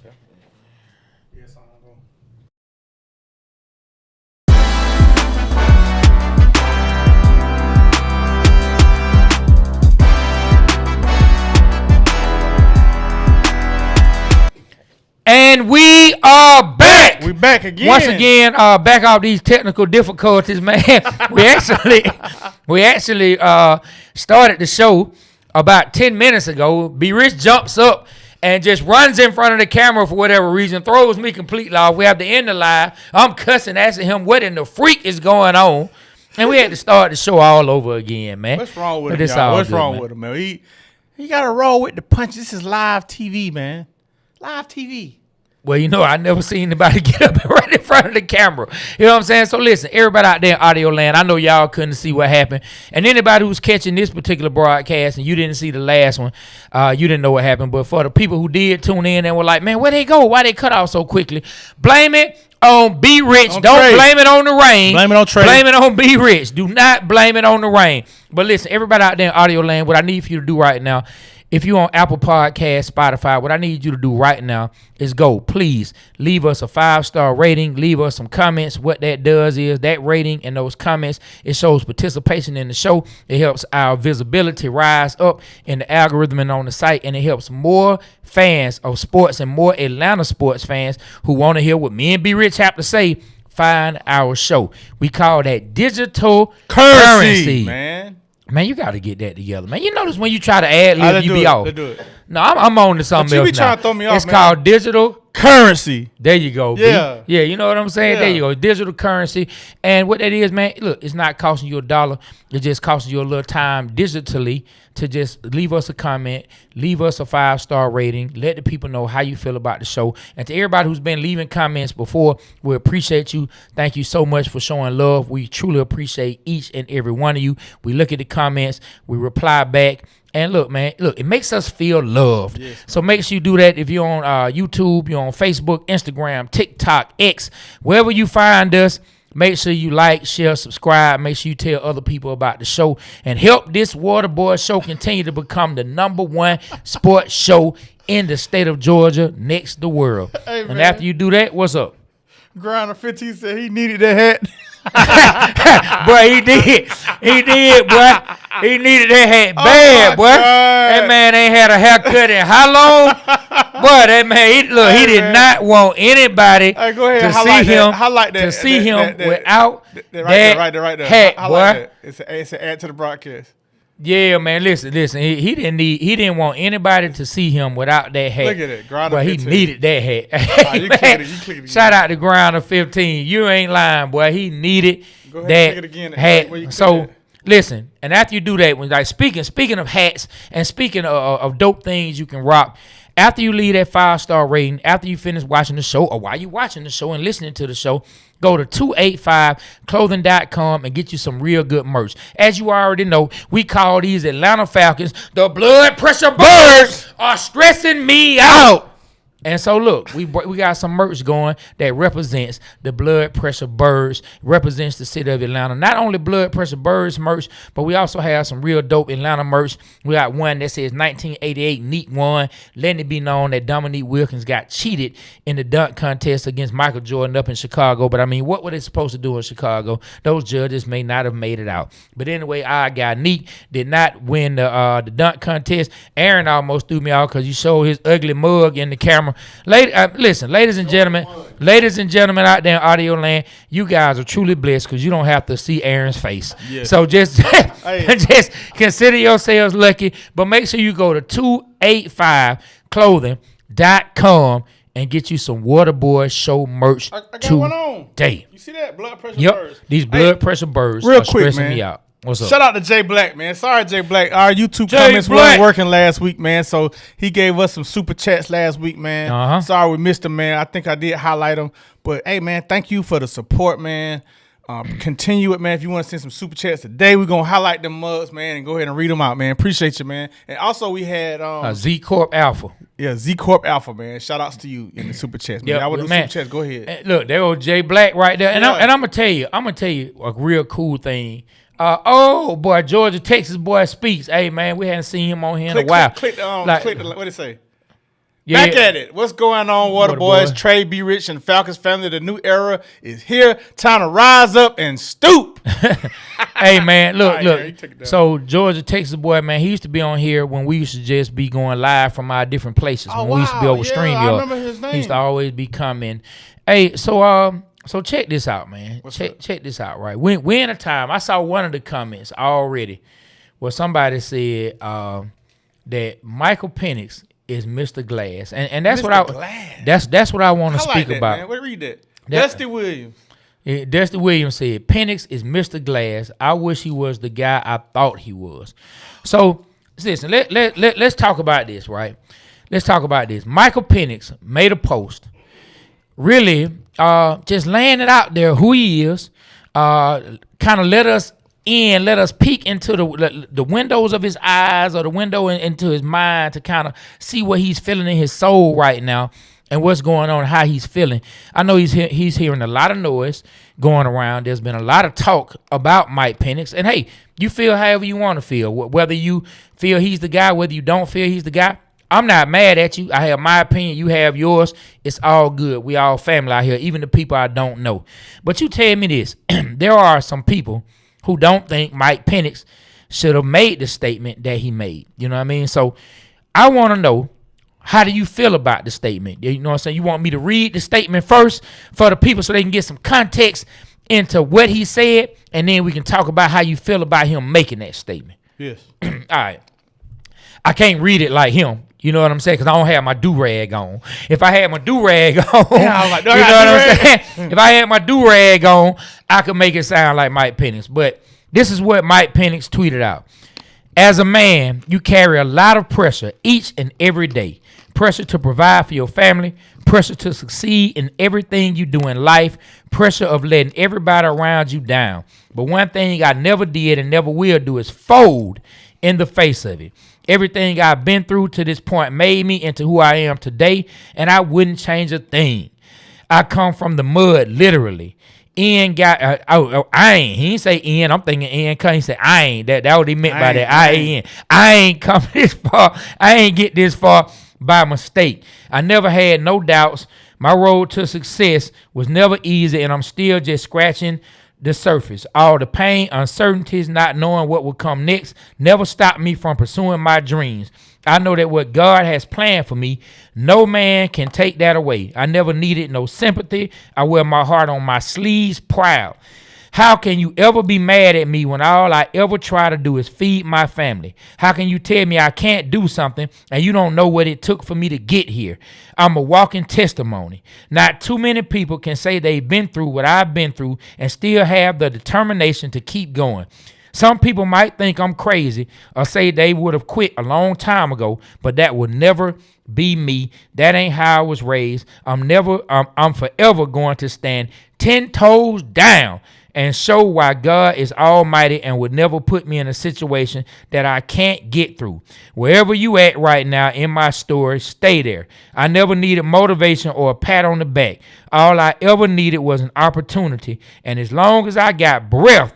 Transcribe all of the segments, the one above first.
Okay. Yes, I'm gonna go. And we are back. We back again. Once again, back off these technical difficulties, man. we actually started the show about 10 minutes ago. B Rich jumps up and just runs in front of the camera for whatever reason, throws me completely off. We have to end the live. I'm cussing, asking him what in the freak is going on. And we had to start the show all over again, man. What's wrong with him, y'all? What's wrong with him, man? He got to roll with the punch. This is live TV, man. Live TV. Well, you know, I never seen anybody get up right in front of the camera. You know what I'm saying? So listen, everybody out there in audio land, I know y'all couldn't see what happened. And anybody who's catching this particular broadcast and you didn't see the last one, you didn't know what happened. But for the people who did tune in and were like, man, where they go? Why they cut off so quickly? Blame it on B Rich. Don't blame it on the rain. Blame it on Trey. Blame it on B Rich. Do not blame it on the rain. But listen, everybody out there in audio land, what I need for you to do right now, if you're on Apple Podcasts, Spotify, what I need you to do right now is go, please, leave us a 5-star rating. Leave us some comments. What that does is that rating and those comments, it shows participation in the show. It helps our visibility rise up in the algorithm and on the site, and it helps more fans of sports and more Atlanta sports fans who want to hear what me and B Rich have to say find our show. We call that digital currency. Man, you got to get that together, man. You notice when you try to ad lib, you be off. Let's do it. No, I'm on to something else now. You be trying to throw me off, It's man. called digital currency. There you go, B. Yeah. Yeah, you know what I'm saying? Yeah. There you go. Digital currency. And what that is, man, look, it's not costing you $1. It's just costing you a little time digitally to just leave us a comment, leave us a 5-star rating, let the people know how you feel about the show. And to everybody who's been leaving comments before, we appreciate you. Thank you so much for showing love. We truly appreciate each and every one of you. We look at the comments, we reply back. And look, man, it makes us feel loved. Yes, so make sure you do that if you're on YouTube, you're on Facebook, Instagram, TikTok, X, wherever you find us. Make sure you like, share, subscribe. Make sure you tell other people about the show and help this Waterboy show continue to become the #1 sports show in the state of Georgia, next the world. Hey, and after you do that, what's up? Grinder 15 said he needed that hat. Boy, he did, boy. He needed that hat bad, boy. God. That man ain't had a haircut in how long? Boy, that man, he did not want anybody go ahead, to highlight see him, highlight that, to see him without that right there. hat, boy. That. It's an add to the broadcast. Yeah, man. Listen. He didn't want anybody to see him without that hat. Look at it, Grinder. Boy, he 15. needed that hat. You click it. Shout out to Grinder 15. You ain't lying, boy. He needed Go ahead, that click it again. hat. So listen, and after you do that, when like speaking of hats and speaking of dope things you can rock. After you leave that 5-star rating, after you finish watching the show, or while you watching the show and listening to the show, go to 285clothing.com and get you some real good merch. As you already know, we call these Atlanta Falcons the blood pressure birds are stressing me out. And so look, we got some merch going that represents the blood pressure birds, represents the city of Atlanta. Not only blood pressure birds merch, but we also have some real dope Atlanta merch. We got one that says 1988 Neat One, letting it be known that Dominique Wilkins got cheated in the dunk contest against Michael Jordan up in Chicago. But I mean, what were they supposed to do in Chicago? Those judges may not have made it out. But anyway, our guy Neat did not win the dunk contest. Aaron almost threw me out because he showed his ugly mug in the camera. Listen, ladies and gentlemen out there in audio land, you guys are truly blessed because you don't have to see Aaron's face. Yes. So just consider yourselves lucky. But make sure you go to 285clothing.com and get you some Waterboy show merch I got one on. Today. You see that? Blood pressure birds. These blood pressure birds real are quick, stressing man. me out. What's up? Shout out to Jay Black, man. Sorry, Jay Black. Our YouTube comments weren't working last week, man. So he gave us some super chats last week, man. Sorry we missed him, man. I think I did highlight him. But, hey, man, thank you for the support, man. Continue it, man. If you want to send some super chats today, we're going to highlight them mugs, man, and go ahead and read them out, man. Appreciate you, man. And also we had Z Corp Alpha. Yeah, Z Corp Alpha, man. Shout outs to you in the super chats, man. I would do super chats. Go ahead. And look, there goes Jay Black right there. And I'm going to tell you a real cool thing. Boy, Georgia, Texas boy speaks. Hey, man, we hadn't seen him on here in a while. Click what it say? Yeah. Back at it. What's going on, Water Boys? Trey, Be Rich, and Falcons family. The new era is here. Time to rise up and stoop. Hey, man, look. So, Georgia, Texas boy, man, he used to be on here when we used to just be going live from our different places. When we used to be over StreamYard. I remember his name. He used to always be coming. Hey, so check this out, man. Check this out, right? We're in a time. I saw one of the comments already where somebody said that Michael Penix is Mr. Glass, and that's Mr. Glass. That's what I want to speak about. Man. Read that. Dusty Williams. Dusty Williams said Penix is Mr. Glass. I wish he was the guy I thought he was. So listen, let's talk about this, right? Let's talk about this. Michael Penix made a post, really just laying it out there who he is. Kind of let us peek into the windows of his eyes or the window into his mind to kind of see what he's feeling in his soul right now and what's going on, how he's feeling. I know he's hearing a lot of noise going around. There's been a lot of talk about Mike Penix. And, hey, you feel however you want to feel. Whether you feel he's the guy, whether you don't feel he's the guy, I'm not mad at you. I have my opinion. You have yours. It's all good. We all family out here, even the people I don't know. But you tell me this. There are some people who don't think Mike Penix should have made the statement that he made. You know what I mean? So I want to know, how do you feel about the statement? You know what I'm saying? You want me to read the statement first for the people so they can get some context into what he said, and then we can talk about how you feel about him making that statement. Yes. All right. I can't read it like him. You know what I'm saying? Because I don't have my do-rag on. If I had my do-rag on, yeah, I was like, you know what I'm saying? If I had my do-rag on, I could make it sound like Mike Penix. But this is what Mike Penix tweeted out. As a man, you carry a lot of pressure each and every day. Pressure to provide for your family, pressure to succeed in everything you do in life, pressure of letting everybody around you down. But one thing I never did and never will do is fold in the face of it. Everything I've been through to this point made me into who I am today, and I wouldn't change a thing. I come from the mud, literally. Ian got, I ain't. He didn't say Ian. I'm thinking Ian. He said I ain't. That what he meant by that. I ain't come this far. I ain't get this far by mistake. I never had no doubts. My road to success was never easy, and I'm still just scratching the surface. All the pain, uncertainties, not knowing what will come next never stopped me from pursuing my dreams. I know that what God has planned for me, no man can take that away. I never needed no sympathy. I wear my heart on my sleeves proud. How can you ever be mad at me when all I ever try to do is feed my family? How can you tell me I can't do something and you don't know what it took for me to get here? I'm a walking testimony. Not too many people can say they've been through what I've been through and still have the determination to keep going. Some people might think I'm crazy or say they would have quit a long time ago, but that would never be me. That ain't how I was raised. I'm forever going to stand 10 toes down and show why God is almighty and would never put me in a situation that I can't get through. Wherever you at right now in my story, stay there. I never needed motivation or a pat on the back. All I ever needed was an opportunity. And as long as I got breath,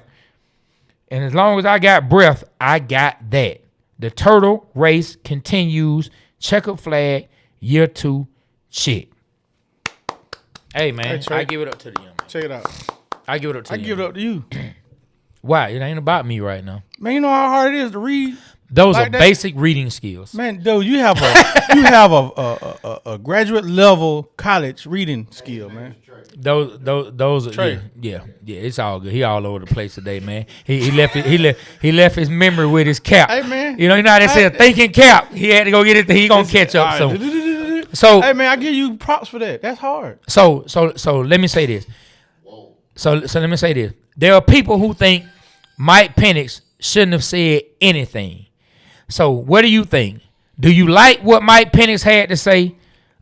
I got that. The turtle race continues. Checkered flag, year 2, shit. Hey, man, I give it up to the young man. Check it out. I give it up to you. I give it up to you. Why? It ain't about me right now. Man, you know how hard it is to read. Those like are that? Basic reading skills. Man, dude, you have a graduate level college reading skill, man. Those are yeah. It's all good. He all over the place today, man. He left his memory with his cap. Hey, man. You know how they say a thinking cap. He had to go get it. He gonna catch up soon. So hey, man, I give you props for that. That's hard. So let me say this. So let me say this. There are people who think Mike Penix shouldn't have said anything. So what do you think? Do you like what Mike Penix had to say,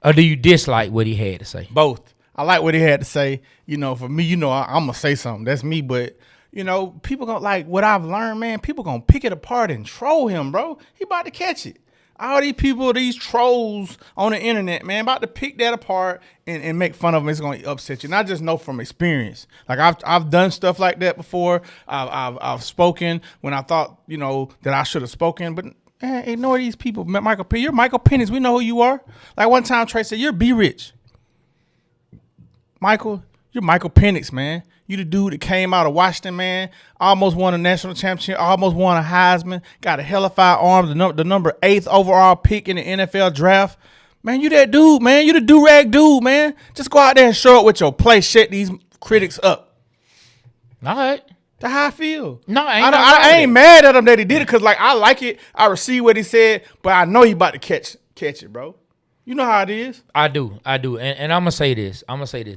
or do you dislike what he had to say? Both. I like what he had to say. You know, for me, I'm going to say something. That's me. But, people going to like what I've learned, man. People going to pick it apart and troll him, bro. He about to catch it. All these people, these trolls on the internet, man, about to pick that apart and make fun of them. It's going to upset you. And I just know from experience. Like I've done stuff like that before. I've spoken when I thought, that I should have spoken. But Man, ignore these people. Michael Penix. You're Michael Penix. We know who you are. Like one time, Trey said, you're Be Rich. Michael, you're Michael Penix, man. You the dude that came out of Washington, man. Almost won a national championship. Almost won a Heisman. Got a hellified arm. The number 8th overall pick in the NFL draft. Man, you that dude, man. You the do-rag dude, man. Just go out there and show up with your play. Shut these critics up. All right. That's how I feel. No, I ain't mad at him that he did it because, like, I like it. I receive what he said, but I know he about to catch it, bro. You know how it is. I do. And I'm going to say this.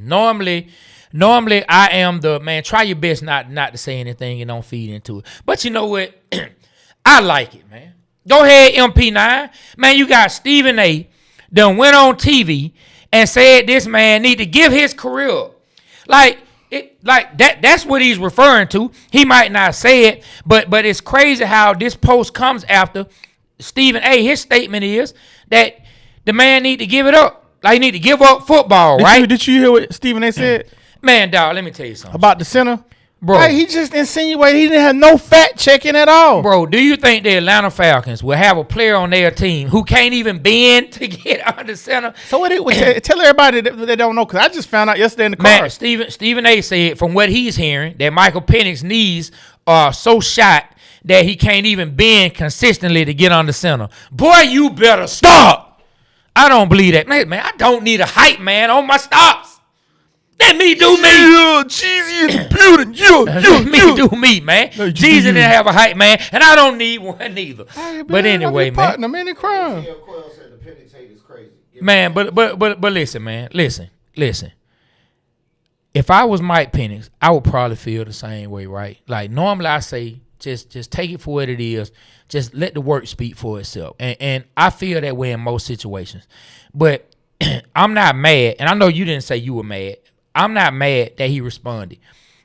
Normally, I am the man. Try your best not to say anything and don't feed into it. But you know what? I like it, man. Go ahead, MP9. Man, you got Stephen A. done went on TV and said this man need to give his career up. Like that's what he's referring to. He might not say it, but it's crazy how this post comes after Stephen A. His statement is that the man need to give it up. Like, he need to give up football, right? Did you hear what Stephen A. said? Man, dog, let me tell you something. About the center? Bro. Hey, he just insinuated he didn't have no fact checking at all. Bro, do you think the Atlanta Falcons will have a player on their team who can't even bend to get under center? So what tell everybody that they don't know, because I just found out yesterday in the car. Man, Stephen A. said from what he's hearing that Michael Penix's knees are so shot that he can't even bend consistently to get under center. Boy, you better stop. I don't believe that. Man, I don't need a hype man on my stops. Let me do me. Yeah, Jeezy in the building. Let me do me, man. Jeezy didn't have a hype man, and I don't need one neither. Hey, but anyway, man. Partner, man, in crime. Man, but listen, man. Listen. If I was Mike Penix, I would probably feel the same way, right? Like, normally I say, just take it for what it is. Just let the work speak for itself. And I feel that way in most situations. But I'm not mad, and I know you didn't say you were mad. I'm not mad that he responded.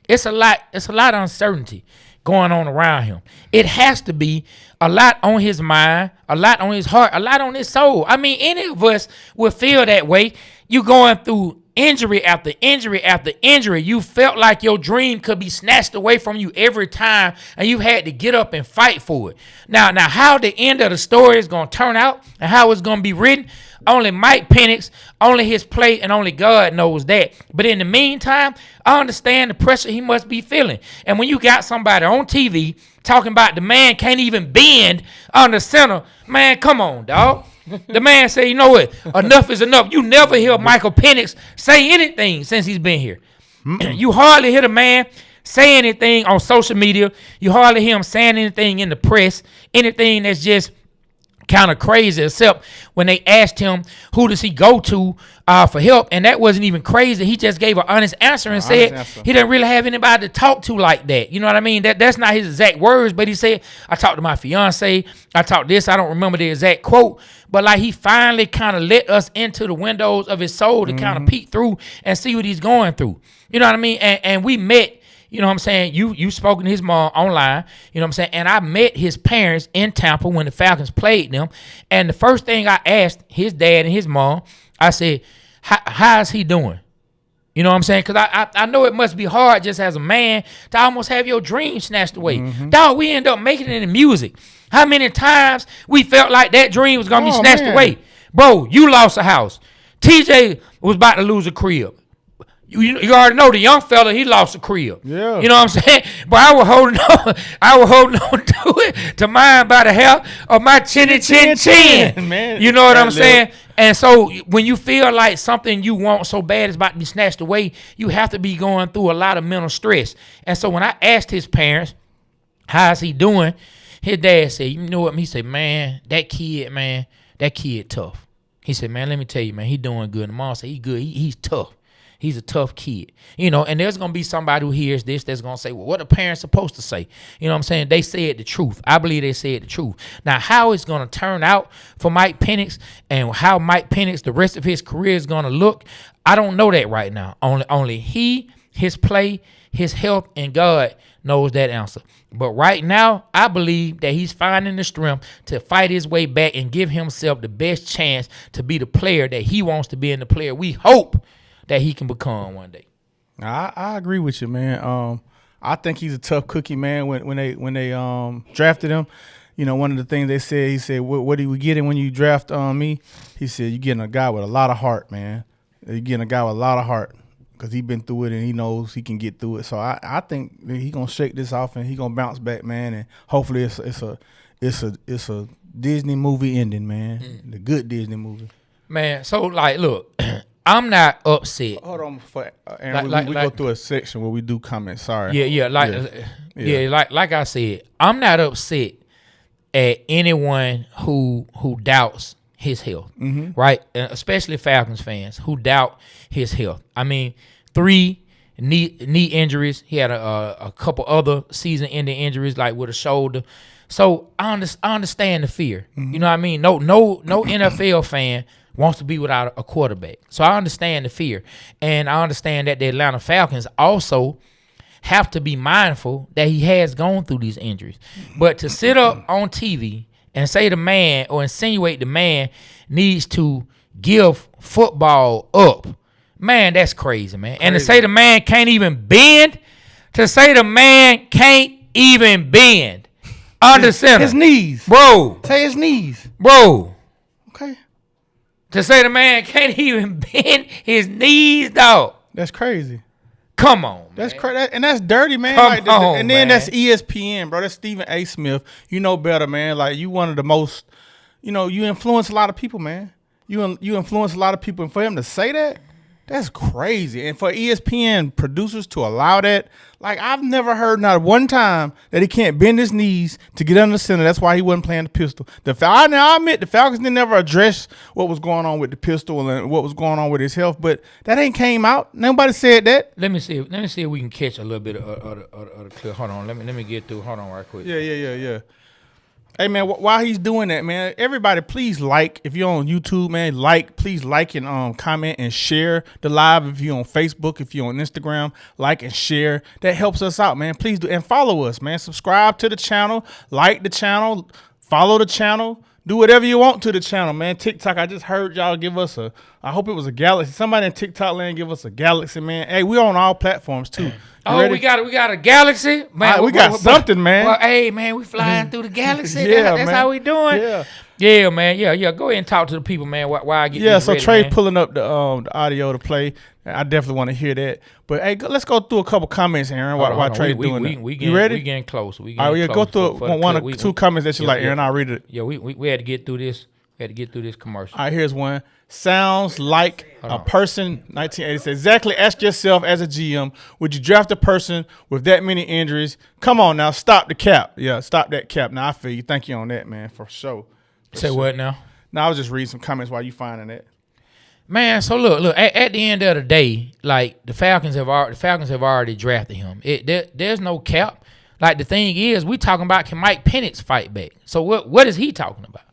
It's a lot of uncertainty going on around him. It has to be a lot on his mind, a lot on his heart, a lot on his soul. I mean, any of us would feel that way. You going through injury after injury after injury. You felt like your dream could be snatched away from you every time, and you had to get up and fight for it. Now how the end of the story is going to turn out and how it's going to be written, only Mike Penix, only his play, and only God knows that. But in the meantime, I understand the pressure he must be feeling. And when you got somebody on TV talking about the man can't even bend under center, man, come on, dog. The man say, you know what? Enough is enough. You never hear Michael Penix say anything since he's been here. You hardly hear the man say anything on social media. You hardly hear him saying anything in the press, anything that's just kind of crazy, except when they asked him who does he go to for help, and that wasn't even crazy. He just gave an honest answer and said he didn't really have anybody to talk to like that. You know what I mean? That's not his exact words, but he said, I talked to my fiance, I talked this, I don't remember the exact quote, but like he finally kind of let us into the windows of his soul to kind of peek through and see what he's going through. You know what I mean? And we met. You know what I'm saying? You spoken to his mom online, you know what I'm saying? And I met his parents in Tampa when the Falcons played them. And the first thing I asked his dad and his mom, I said, how's he doing? You know what I'm saying? Because I know it must be hard just as a man to almost have your dreams snatched away. Dog, we end up making it in music. How many times we felt like that dream was going to be snatched away? Bro, you lost a house. TJ was about to lose a crib. You already know the young fella, he lost a crib. Yeah. You know what I'm saying? But I was holding on to it, to mine by the hair of my chinny chin. Man, you know what I'm saying? And so when you feel like something you want so bad is about to be snatched away, you have to be going through a lot of mental stress. And so when I asked his parents, how's he doing? His dad said, you know what? He said, man, that kid tough. He said, man, let me tell you, man, he doing good. And mom said, he good. He's tough. He's a tough kid, you know, and there's going to be somebody who hears this that's going to say, well, what are parents supposed to say? You know what I'm saying? They said the truth. I believe they said the truth. Now, how it's going to turn out for Mike Penix and how Mike Penix, the rest of his career is going to look, I don't know that right now. Only he, his play, his health, and God knows that answer. But right now, I believe that he's finding the strength to fight his way back and give himself the best chance to be the player that he wants to be and the player we hope that he can become one day. I agree with you, man. I think he's a tough cookie, man. When they drafted him, one of the things they said, he said, what are we getting when you draft me? He said, you're getting a guy with a lot of heart, man. You're getting a guy with a lot of heart because he's been through it and he knows he can get through it. So I think he's going to shake this off and he's going to bounce back, man. And hopefully it's a Disney movie ending, man. The good Disney movie. Man, so, like, look, I'm not upset. Hold on, Aaron. We go through a section where we do comments. Sorry. Yeah, like I said, I'm not upset at anyone who doubts his health, right? Especially Falcons fans who doubt his health. I mean, 3 knee injuries. He had a couple other season-ending injuries, like with a shoulder. So I understand the fear. You know what I mean? No NFL fan wants to be without a quarterback. So I understand the fear. And I understand that the Atlanta Falcons also have to be mindful that he has gone through these injuries. But to sit up on TV and say the man or insinuate the man needs to give football up, man, that's crazy, man. And to say the man can't even bend, under center. His knees. Bro. Say his knees. Bro. Okay. To say the man can't even bend his knees, dog. That's crazy. Come on, that's crazy, and that's dirty, man. Come on, and then man. That's ESPN, bro. That's Stephen A. Smith. You know better, man. Like, you one of the most, you influence a lot of people, man. You influence a lot of people, and for him to say that, that's crazy. And for ESPN producers to allow that, like, I've never heard not one time that he can't bend his knees to get under the center. That's why he wasn't playing the pistol. I admit the Falcons didn't never address what was going on with the pistol and what was going on with his health, but that ain't came out. Nobody said that. Let me see if we can catch a little bit of the clip. Hold on. Let me get through. Hold on right quick. Yeah. Hey, man, while he's doing that, man, everybody please like. If you're on YouTube, man, please like and comment and share the live. If you're on Facebook, if you're on Instagram, like and share. That helps us out, man. Please do. And follow us, man. Subscribe to the channel, like the channel, follow the channel. Do whatever you want to the channel, man. TikTok, I just heard y'all give us I hope it was a Galaxy. Somebody in TikTok land give us a Galaxy, man. Hey, we're on all platforms, too. We got a Galaxy, man. We got something, man. Well, hey, man, we flying through the Galaxy. Yeah, that's man. how we doing. Yeah, man. Yeah. Go ahead and talk to the people, man. While I get this so ready, Trey's man. pulling up the audio to play. I definitely want to hear that. But hey, let's go through a couple comments, Aaron. While Trey's doing that. You ready? We getting close. Go through one or two comments that you like, Aaron. I'll read it. Yeah, we had to get through this. We had to get through this commercial. All right, here's one. Sounds like a person, 1980 says, exactly, ask yourself as a GM, would you draft a person with that many injuries? Come on now, stop the cap. Yeah, stop that cap. Now, I feel you. Thank you on that, man, for sure. Say what now? Now, I was just reading some comments while you finding that. Man, so look. At the end of the day, like, the Falcons have already drafted him. There's no cap. Like, the thing is, we talking about, can Mike Penix fight back? So what is he talking about?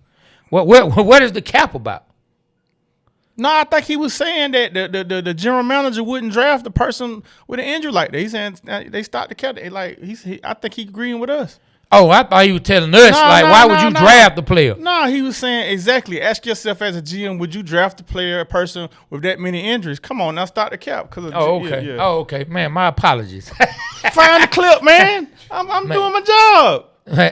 What is the cap about? No, I think he was saying that the general manager wouldn't draft the person with an injury like that. He's saying they stopped the cap. I think he agreeing with us. Oh, I thought he was telling us, why would you draft the player? No, he was saying exactly. Ask yourself as a GM, would you draft a person with that many injuries? Come on, now start the cap. Okay. Yeah. Oh, okay. Man, my apologies. Find the clip, man. I'm doing my job.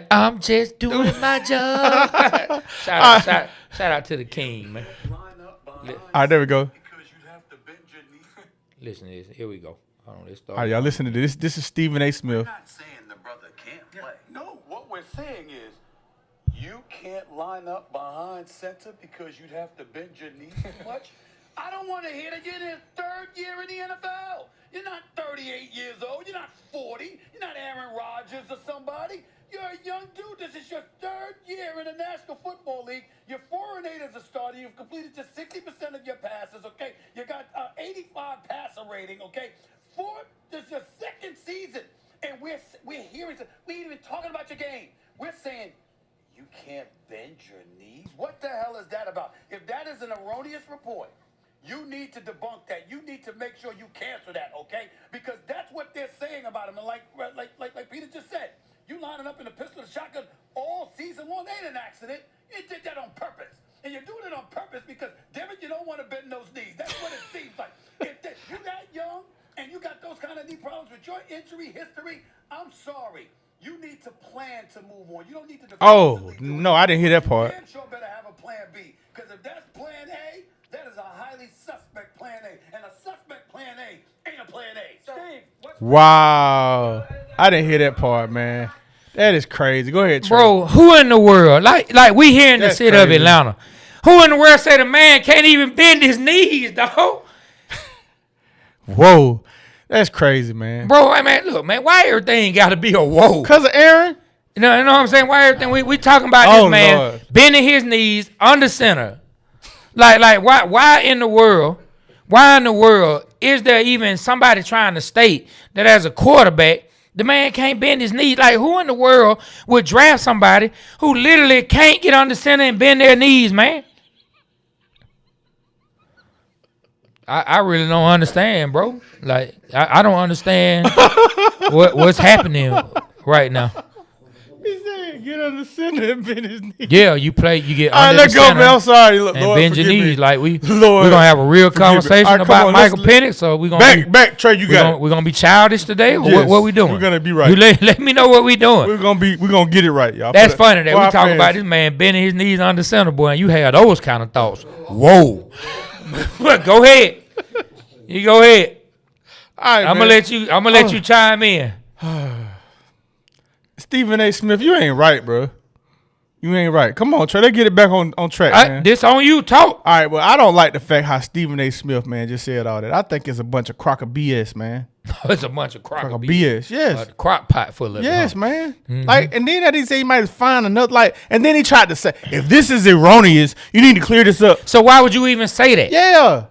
I'm just doing my job. Shout out to the king, man. All right, there we go. Listen to this. Here we go. Hold on, let's start. All right, y'all listen to this. This is Stephen A. Smith. We're not saying the brother can't play. No, what we're saying is you can't line up behind center because you'd have to bend your knees too much. I don't want to hear that you're in your third year in the NFL. You're not 38 years old. You're not 40. You're not Aaron Rodgers or somebody. You're a young dude. This is your third year in the National Football League. You're 4-8 as a starter. You've completed just 60% of your passes, okay? You got 85 passer rating, okay? This is your second season, and we're hearing, we ain't even talking about your game. We're saying you can't bend your knees? What the hell is that about? If that is an erroneous report, you need to debunk that. You need to make sure you cancel that, okay? Because that's what they're saying about him. And like Peter just said, you lining up in the pistol and shotgun all season long. They ain't an accident. You did that on purpose. And you're doing it on purpose because, damn it, you don't want to bend those knees. That's what it seems like. If you that young and you got those kind of knee problems with your injury history, I'm sorry. You need to plan to move on. You don't need to. Oh no, I didn't hear that part. Damn sure better have a plan B, because if that's plan A, that is a highly suspect plan A, and a suspect plan A ain't a plan A. Steve, wow, I didn't hear that part, man. That is crazy. Go ahead, Trey. Bro. Who in the world, like we here in the city of Atlanta, who in the world say the man can't even bend his knees, dog? Whoa, that's crazy, man. Bro, I mean, look, man, why everything got to be a whoa? Because of Aaron? You know what I'm saying? Why everything we talking about this man Lord. bending his knees under center? Like why in the world? Why in the world is there even somebody trying to state that as a quarterback, the man can't bend his knees? Like, who in the world would draft somebody who literally can't get under center and bend their knees, man? I really don't understand, bro. Like, I don't understand what's happening right now. He said, get under center and bend his knees. Yeah, you get All right, under let's the go, center man. I'm sorry. and Lord, bend your forgive knees. me. Like, we're Lord, going to have a real forgive me. conversation All right, come about on, Michael Penix. So we're going to back, Trey, you got it. We're going to be childish today? Or Yes, what we doing? we're gonna be right. You let me know what we doing. We're gonna get it right, y'all. That's funny that we our talking fans. about this man bending his knees under center, boy, and you had those kind of thoughts. Whoa. But go ahead. You go ahead. All right, I'm gonna let you chime in. Stephen A. Smith, you ain't right, bro. You ain't right. Come on, Trey. Let's get it back on track, man. This on you, talk. All right, well, I don't like the fact how Stephen A. Smith, man, just said all that. I think it's a bunch of crock of BS, man. It's a bunch of crock Crock of of BS, yes. crock pot full of Yes, it. man. Like, and then that he said he might find another, like, and then he tried to say, if this is erroneous, you need to clear this up. So why would you even say that? Yeah.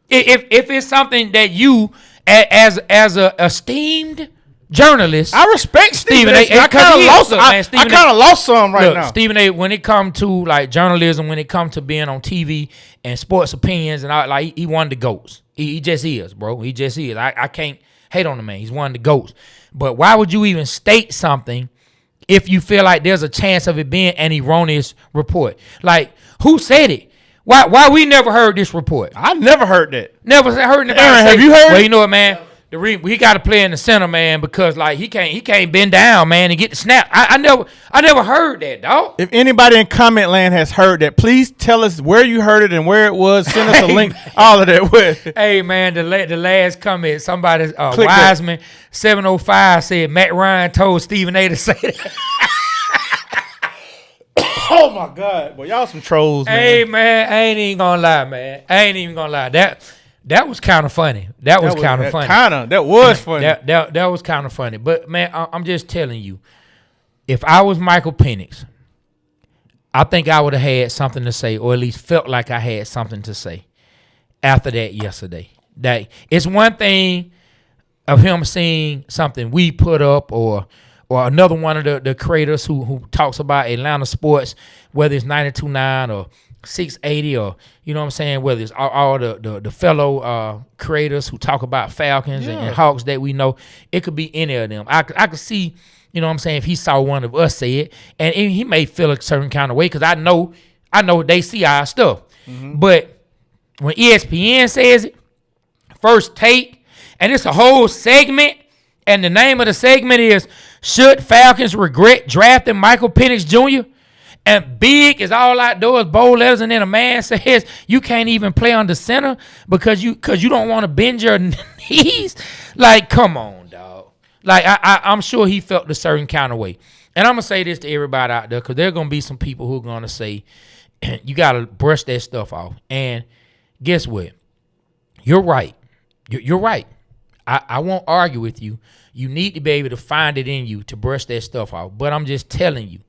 If it's something that you, as a esteemed journalist, I respect Stephen A. I because kind he of is. lost. Look, I man, Stephen kind of lost some right look, now. Stephen A. When it comes to like journalism, when it comes to being on TV and sports opinions and all, like he one of the GOATs. He just is, bro. He just is. I can't hate on the man. He's one of the GOATs. But why would you even state something if you feel like there's a chance of it being an erroneous report? Like, who said it? Why we never heard this report? I never heard that. Never heard anybody Aaron, say, have you heard well, it? you know what, man? He got to play in the center, man, because like he can't bend down, man, and get the snap. I never heard that, dog. If anybody in comment land has heard that, please tell us where you heard it and where it was. Send us a link. All of that. Hey, man, the last comment, somebody, Wiseman 705 said Matt Ryan told Stephen A. to say that. Oh my God, boy, y'all some trolls, man. Hey, man, I ain't even gonna lie, man. I ain't even gonna lie. That was kind of funny. That was kind of funny. That was funny. That was kind of funny. But man, I'm just telling you, if I was Michael Penix, I think I would have had something to say, or at least felt like I had something to say after that yesterday. That it's one thing of him seeing something we put up, or another one of the creators who talks about Atlanta sports, whether it's 92.9 or 680, or you know what I'm saying, whether it's all the fellow creators who talk about Falcons and Hawks that we know. It could be any of them. I could see, you know what I'm saying, if he saw one of us say it, and he may feel a certain kind of way, because I know they see our stuff. Mm-hmm. But when ESPN says it, First Take, and it's a whole segment, and the name of the segment is Should Falcons Regret Drafting Michael Penix Jr.? And big is all outdoors, bold letters, and then a man says you can't even play under center because you don't want to bend your knees. Like, come on, dog. Like, I'm sure he felt a certain kind of way. And I'm going to say this to everybody out there, because there are going to be some people who are going to say, you got to brush that stuff off. And guess what? You're right. You're right. I won't argue with you. You need to be able to find it in you to brush that stuff off. But I'm just telling you,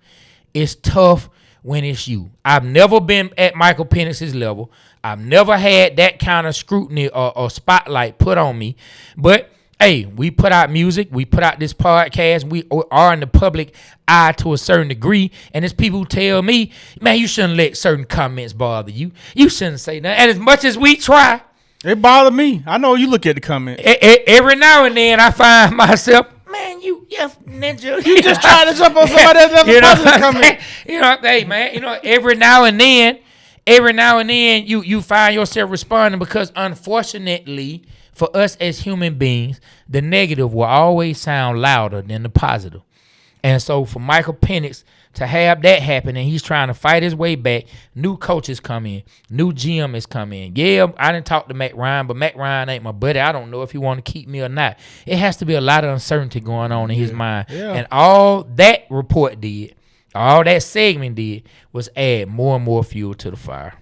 it's tough when it's you. I've never been at Michael Penix's level. I've never had that kind of scrutiny or spotlight put on me. But, hey, we put out music. We put out this podcast. We are in the public eye to a certain degree. And there's people who tell me, man, you shouldn't let certain comments bother you. You shouldn't say that. And as much as we try, it bothered me. I know you look at the comments. Every now and then I find myself, man, you ninja. You just trying to jump on somebody else that's a positive comment. You know, hey, man, every now and then you find yourself responding, because unfortunately for us as human beings, the negative will always sound louder than the positive. And so for Michael Penix to have that happen, and he's trying to fight his way back, new coaches come in, new GM is come in. Yeah, I didn't talk to Matt Ryan, but Matt Ryan ain't my buddy. I don't know if he want to keep me or not. It has to be a lot of uncertainty going on in his mind. Yeah. And all that report did, all that segment did, was add more and more fuel to the fire.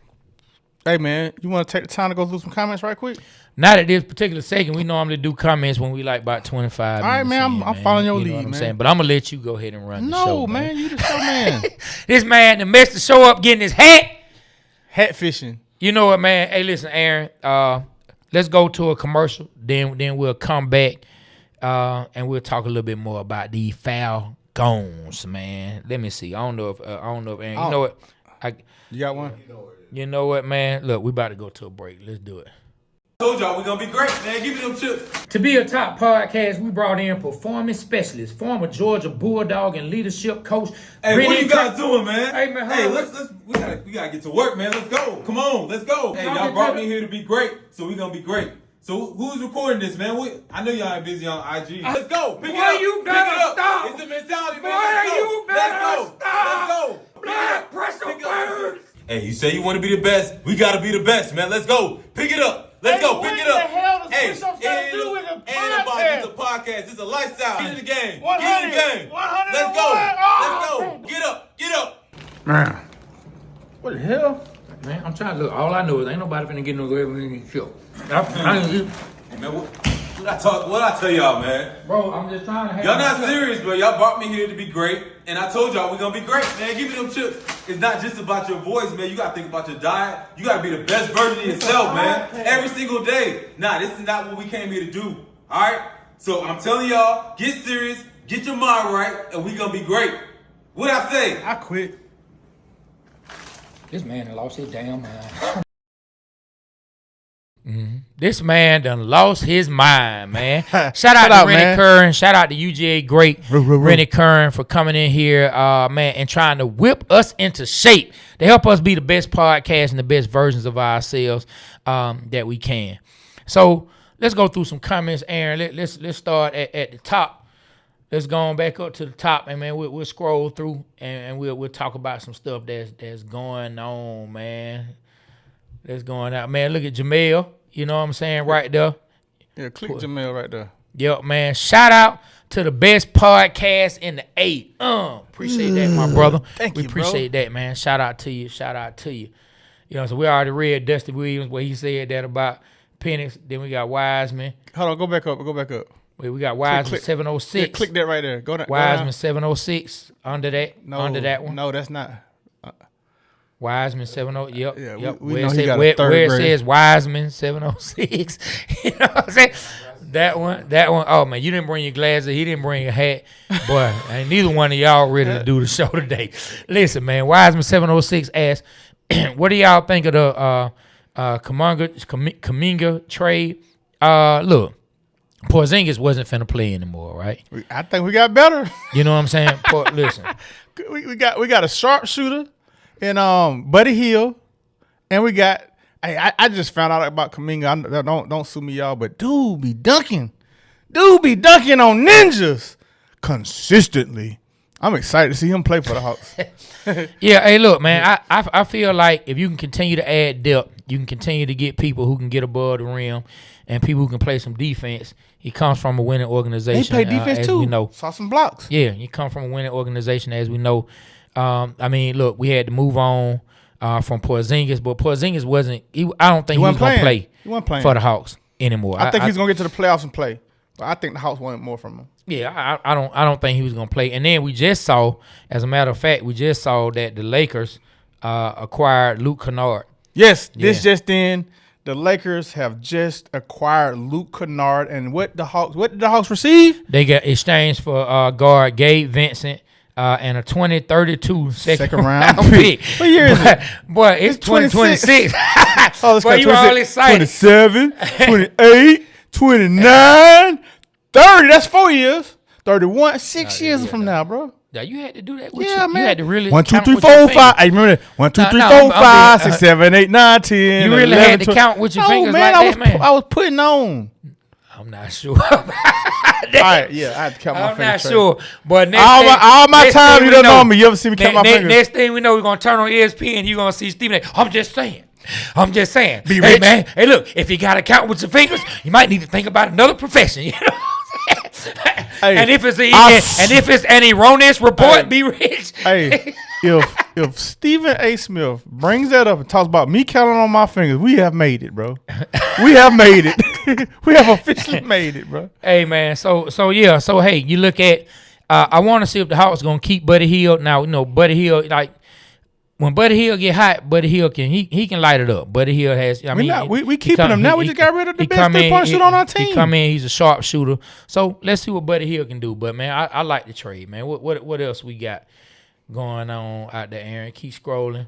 Hey, man, you want to take the time to go through some comments right quick? Not at this particular second. We normally do comments when we like about 25 minutes. All right, man. I'm following your lead, what I'm man. saying? But I'm going to let you go ahead and run the show. No, man. You the show man. This man that messed the show up getting his hat. Hat fishing. You know what, man? Hey, listen, Aaron. Let's go to a commercial. Then we'll come back and we'll talk a little bit more about the Falcons, man. Let me see. I don't know if Aaron. You know what? You got one? You know what, man? Look, we about to go to a break. Let's do it. Told y'all we're gonna be great, man. Give me them chips. To be a top podcast, we brought in performance specialist, former Georgia Bulldog and leadership coach. Hey, what you guys doing, man? Hey, man. Hey, we gotta get to work, man. Let's go. Come on, let's go. Hey, y'all brought me here to be great, so we're gonna be great. So who's recording this, man? I know y'all ain't busy on IG. Let's go. Pick it up. You better stop. It's the mentality, man. Boy, you better stop. Let's go. Blood pressure burns. Hey, you say you want to be the best? We gotta be the best, man. Let's go. Pick it up. Let's go. Pick it up. What the hell does hey, push-ups got to do with a podcast? It's a podcast. It's a lifestyle. Get in the game. 100, Get in the game. 101. Let's go. Let's go. Get up. Get up. Man. What the hell? Man, I'm trying to look. All I know is ain't nobody finna get no good in the show. Hey, man, what I tell y'all, man? Bro, I'm just trying to have y'all not serious, bro. Y'all brought me here to be great, and I told y'all we're gonna be great, man. Give me them chips. It's not just about your voice, man. You gotta think about your diet. You gotta be the best version of yourself, man. Every single day. Nah, this is not what we came here to do. All right? So I'm telling y'all, get serious, get your mind right, and we gonna be great. What I say? I quit. This man done lost his damn mind. This man done lost his mind, man. Shout out to Renick Curran. Shout out to UGA great Renick Curran for coming in here, man, and trying to whip us into shape to help us be the best podcast and the best versions of ourselves that we can. So let's go through some comments, Aaron. Let's start at the top. Let's go on back up to the top, and man, we'll scroll through and we'll talk about some stuff that's going on, man. That's going out, man. Look at Jamel. You know what I'm saying? Right there. Yeah, click Jamel right there. Yep, man. Shout out to the best podcast in the A. Appreciate that, my brother. Thank you, We appreciate that, man. Shout out to you. Shout out to you. You know, so we already read Dusty Williams where he said that about Penix. Then we got Wiseman. Hold on, go back up. Wait, we got Wiseman 706. Yeah, click that right there. Go down. Wiseman 706 under that. Under that one. No, that's not. Wiseman 70. Yep. Yeah, yep. we know he got a third where it grade. says Wiseman 706. You know what I'm saying? That one. Oh man, you didn't bring your glasses. He didn't bring a hat. Boy, and neither one of y'all ready to do the show today. Listen, man. Wiseman 706 asks, what do y'all think of the Kuminga trade? Look, Porzingis wasn't finna play anymore, right? I think we got better. You know what I'm saying? Listen, we got a sharpshooter. And Buddy Hield, and we got. I just found out about Kuminga. Don't sue me, y'all, but dude be dunking on ninjas consistently. I'm excited to see him play for the Hawks. Yeah, hey, look, man. I feel like if you can continue to add depth, you can continue to get people who can get above the rim and people who can play some defense. He comes from a winning organization. He played defense too. We know. Saw some blocks. Yeah, he come from a winning organization, as we know. I mean, look, we had to move on from Porzingis, but Porzingis wasn't. I don't think he was going to play for the Hawks anymore. I think he's going to get to the playoffs and play, but I think the Hawks wanted more from him. Yeah, I don't think he was going to play. And then we just saw, as a matter of fact, that the Lakers acquired Luke Kennard. Yes, this just in. The Lakers have just acquired Luke Kennard, and what did the Hawks receive? They got exchanged for guard Gabe Vincent. And a 2032 second round pick. What year is it? Boy, it's 2026. Oh, boy, you all excited. 27, 28, 29, 30. That's 4 years. 31, 6 years from now, bro. Yeah, you had to do that. Man. You had to really 1, 2, 3, 4, 5. I remember that. 1, 2, 3, 4, 5, 6, 7, 8, 9, 10. You really 11, had to count with your fingers man, like that, man. I was putting on. I'm not sure. All right, yeah, I had to count my fingers. I'm not sure. But all my time you don't know me. You ever see me count my fingers? Next thing we know, we're going to turn on ESPN. You're going to see Stephen A. I'm just saying. Be Hey, rich. man. Hey, look, if you got to count with your fingers, you might need to think about another profession. You know? Hey, and if it's an erroneous report, be rich. Hey, if Stephen A. Smith brings that up and talks about me counting on my fingers, we have made it, bro. We have made it. We have officially made it, bro. Hey, man. So hey, you look at. I want to see if the Hawks gonna keep Buddy Hield. Now, Buddy Hield, like when Buddy Hield get hot, Buddy Hield he can light it up. Buddy Hield has. We keeping him now. We just got rid of the best three-point shooter on our team. He come in. He's a sharp shooter. So let's see what Buddy Hield can do. But man, I like the trade, man. What else we got going on out there, Aaron? Keep scrolling.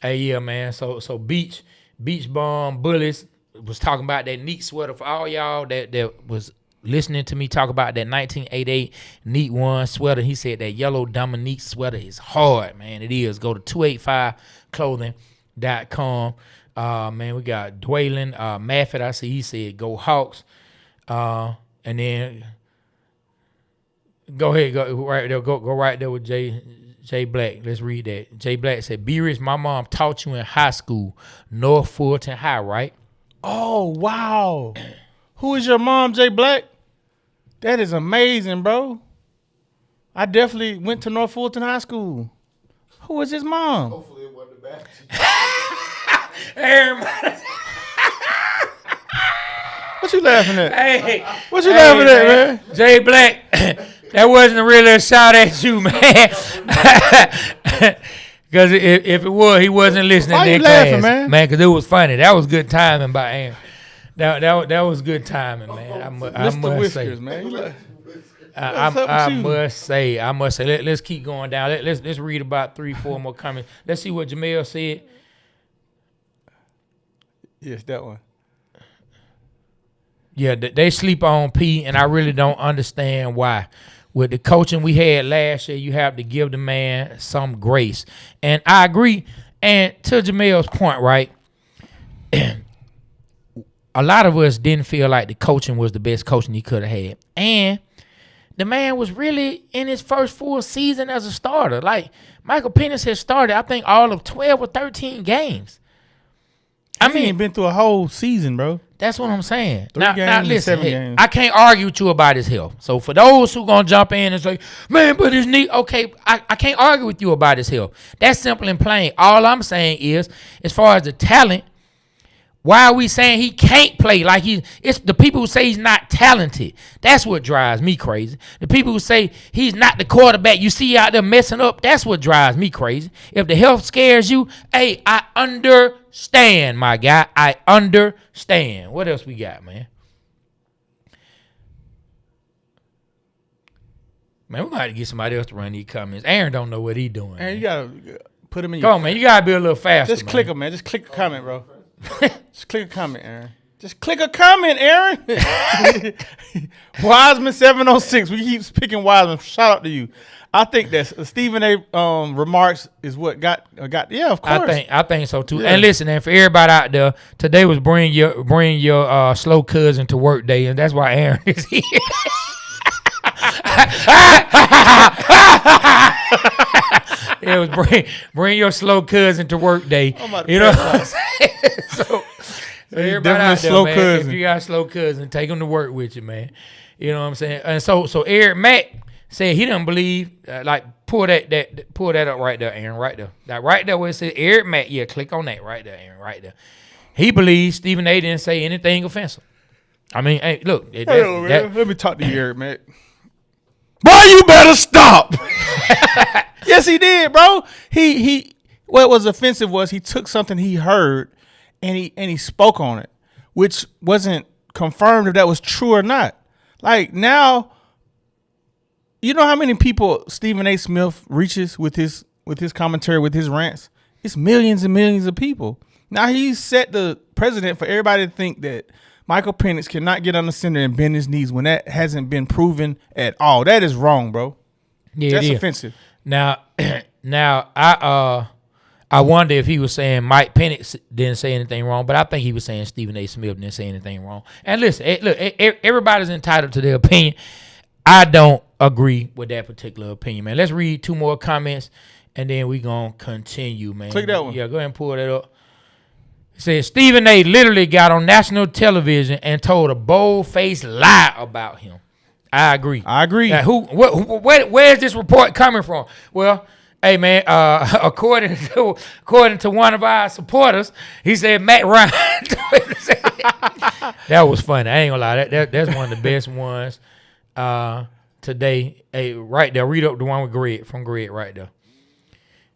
Hey, yeah, man. So Beach Bomb Bullets was talking about that neat sweater for all y'all that was listening to me talk about that 1988 Neat One sweater. He said that yellow Dominique sweater is hard, man. It is. Go to 285clothing.com. Man, we got Dwaylen Maffett. I see he said go Hawks. And then go ahead, go right there with Jay Black. Let's read that. Jay Black said, "Be rich. My mom taught you in high school, North Fulton High, right?" Oh, wow. Who is your mom, Jay Black? That is amazing, bro. I definitely went to North Fulton High School. Who is his mom? Hopefully it wasn't the bad. What you laughing at? Hey, What you laughing at, man? Jay Black, that wasn't really a shot at you, man. Because if it was, he wasn't listening. Why to you class, laughing, man? Man, because it was funny. That was good timing by Aaron. That was good timing, man. I Mr. must Whiskers, say, man. I must say. Let's keep going down. Let's read about 3-4 more comments. Let's see what Jamel said. Yes, that one. Yeah, they sleep on P, and I really don't understand why. With the coaching we had last year, you have to give the man some grace. And I agree. And to Jamel's point, right, a lot of us didn't feel like the coaching was the best coaching he could have had. And the man was really in his first full season as a starter. Like, Michael Penix has started, I think, all of 12 or 13 games. He ain't been through a whole season, bro. That's what I'm saying. Now listen, 7 hey, games. I can't argue with you about his health. So for those who gonna jump in and say, man, but his knee, okay, I can't argue with you about his health. That's simple and plain. All I'm saying is, as far as the talent, why are we saying he can't play? Like it's the people who say he's not talented. That's what drives me crazy. The people who say he's not the quarterback you see out there messing up, that's what drives me crazy. If the health scares you, hey, I understand, my guy. I understand. What else we got, man? Man, we're going to have to get somebody else to run these comments. Aaron don't know what he doing. Man, you got to put him in Come on, man. You got to be a little faster, Just click him, man. Just click a comment, bro. Just click a comment, Aaron. Just click a comment, Aaron. Wiseman 706. We keep picking Wiseman. Shout out to you. I think that Stephen A. Remarks is what got. Yeah, of course. I think so too. Yeah. And listen, and for everybody out there, today was bring your slow cousin to work day, and that's why Aaron is here. It was bring your slow cousin to work day. You know what I'm saying? So everybody out there, man, cousin. if you got a slow cousin, take him to work with you, man. You know what I'm saying? And so Eric Mack said he doesn't believe. Pull that up right there, Aaron, right there. That right there where it says Eric Mack. Yeah, click on that right there, Aaron, right there. He believes Stephen A. didn't say anything offensive. I mean, hey, look. Let me talk to you, Eric Mack. Boy, you better stop. Yes, he did, bro. He what was offensive was he took something he heard and he spoke on it, which wasn't confirmed if that was true or not. Like now, you know how many people Stephen A. Smith reaches with his commentary, with his rants? It's millions and millions of people. Now he's set the precedent for everybody to think that Michael Penix cannot get on the center and bend his knees when that hasn't been proven at all. That is wrong, bro. Yeah, that's offensive. Now, I wonder if he was saying Mike Penix didn't say anything wrong, but I think he was saying Stephen A. Smith didn't say anything wrong. And listen, look, everybody's entitled to their opinion. I don't agree with that particular opinion, man. Let's read 2 more comments, and then we're going to continue, man. Click that one. Yeah, go ahead and pull that up. It says, Stephen A. literally got on national television and told a bold-faced lie about him. I agree. Now, where is this report coming from? Well, hey, man, according to one of our supporters, he said Matt Ryan. That was funny. I ain't gonna lie. That's one of the best ones today. Hey, right there. Read up the one with Greg, from Greg right there.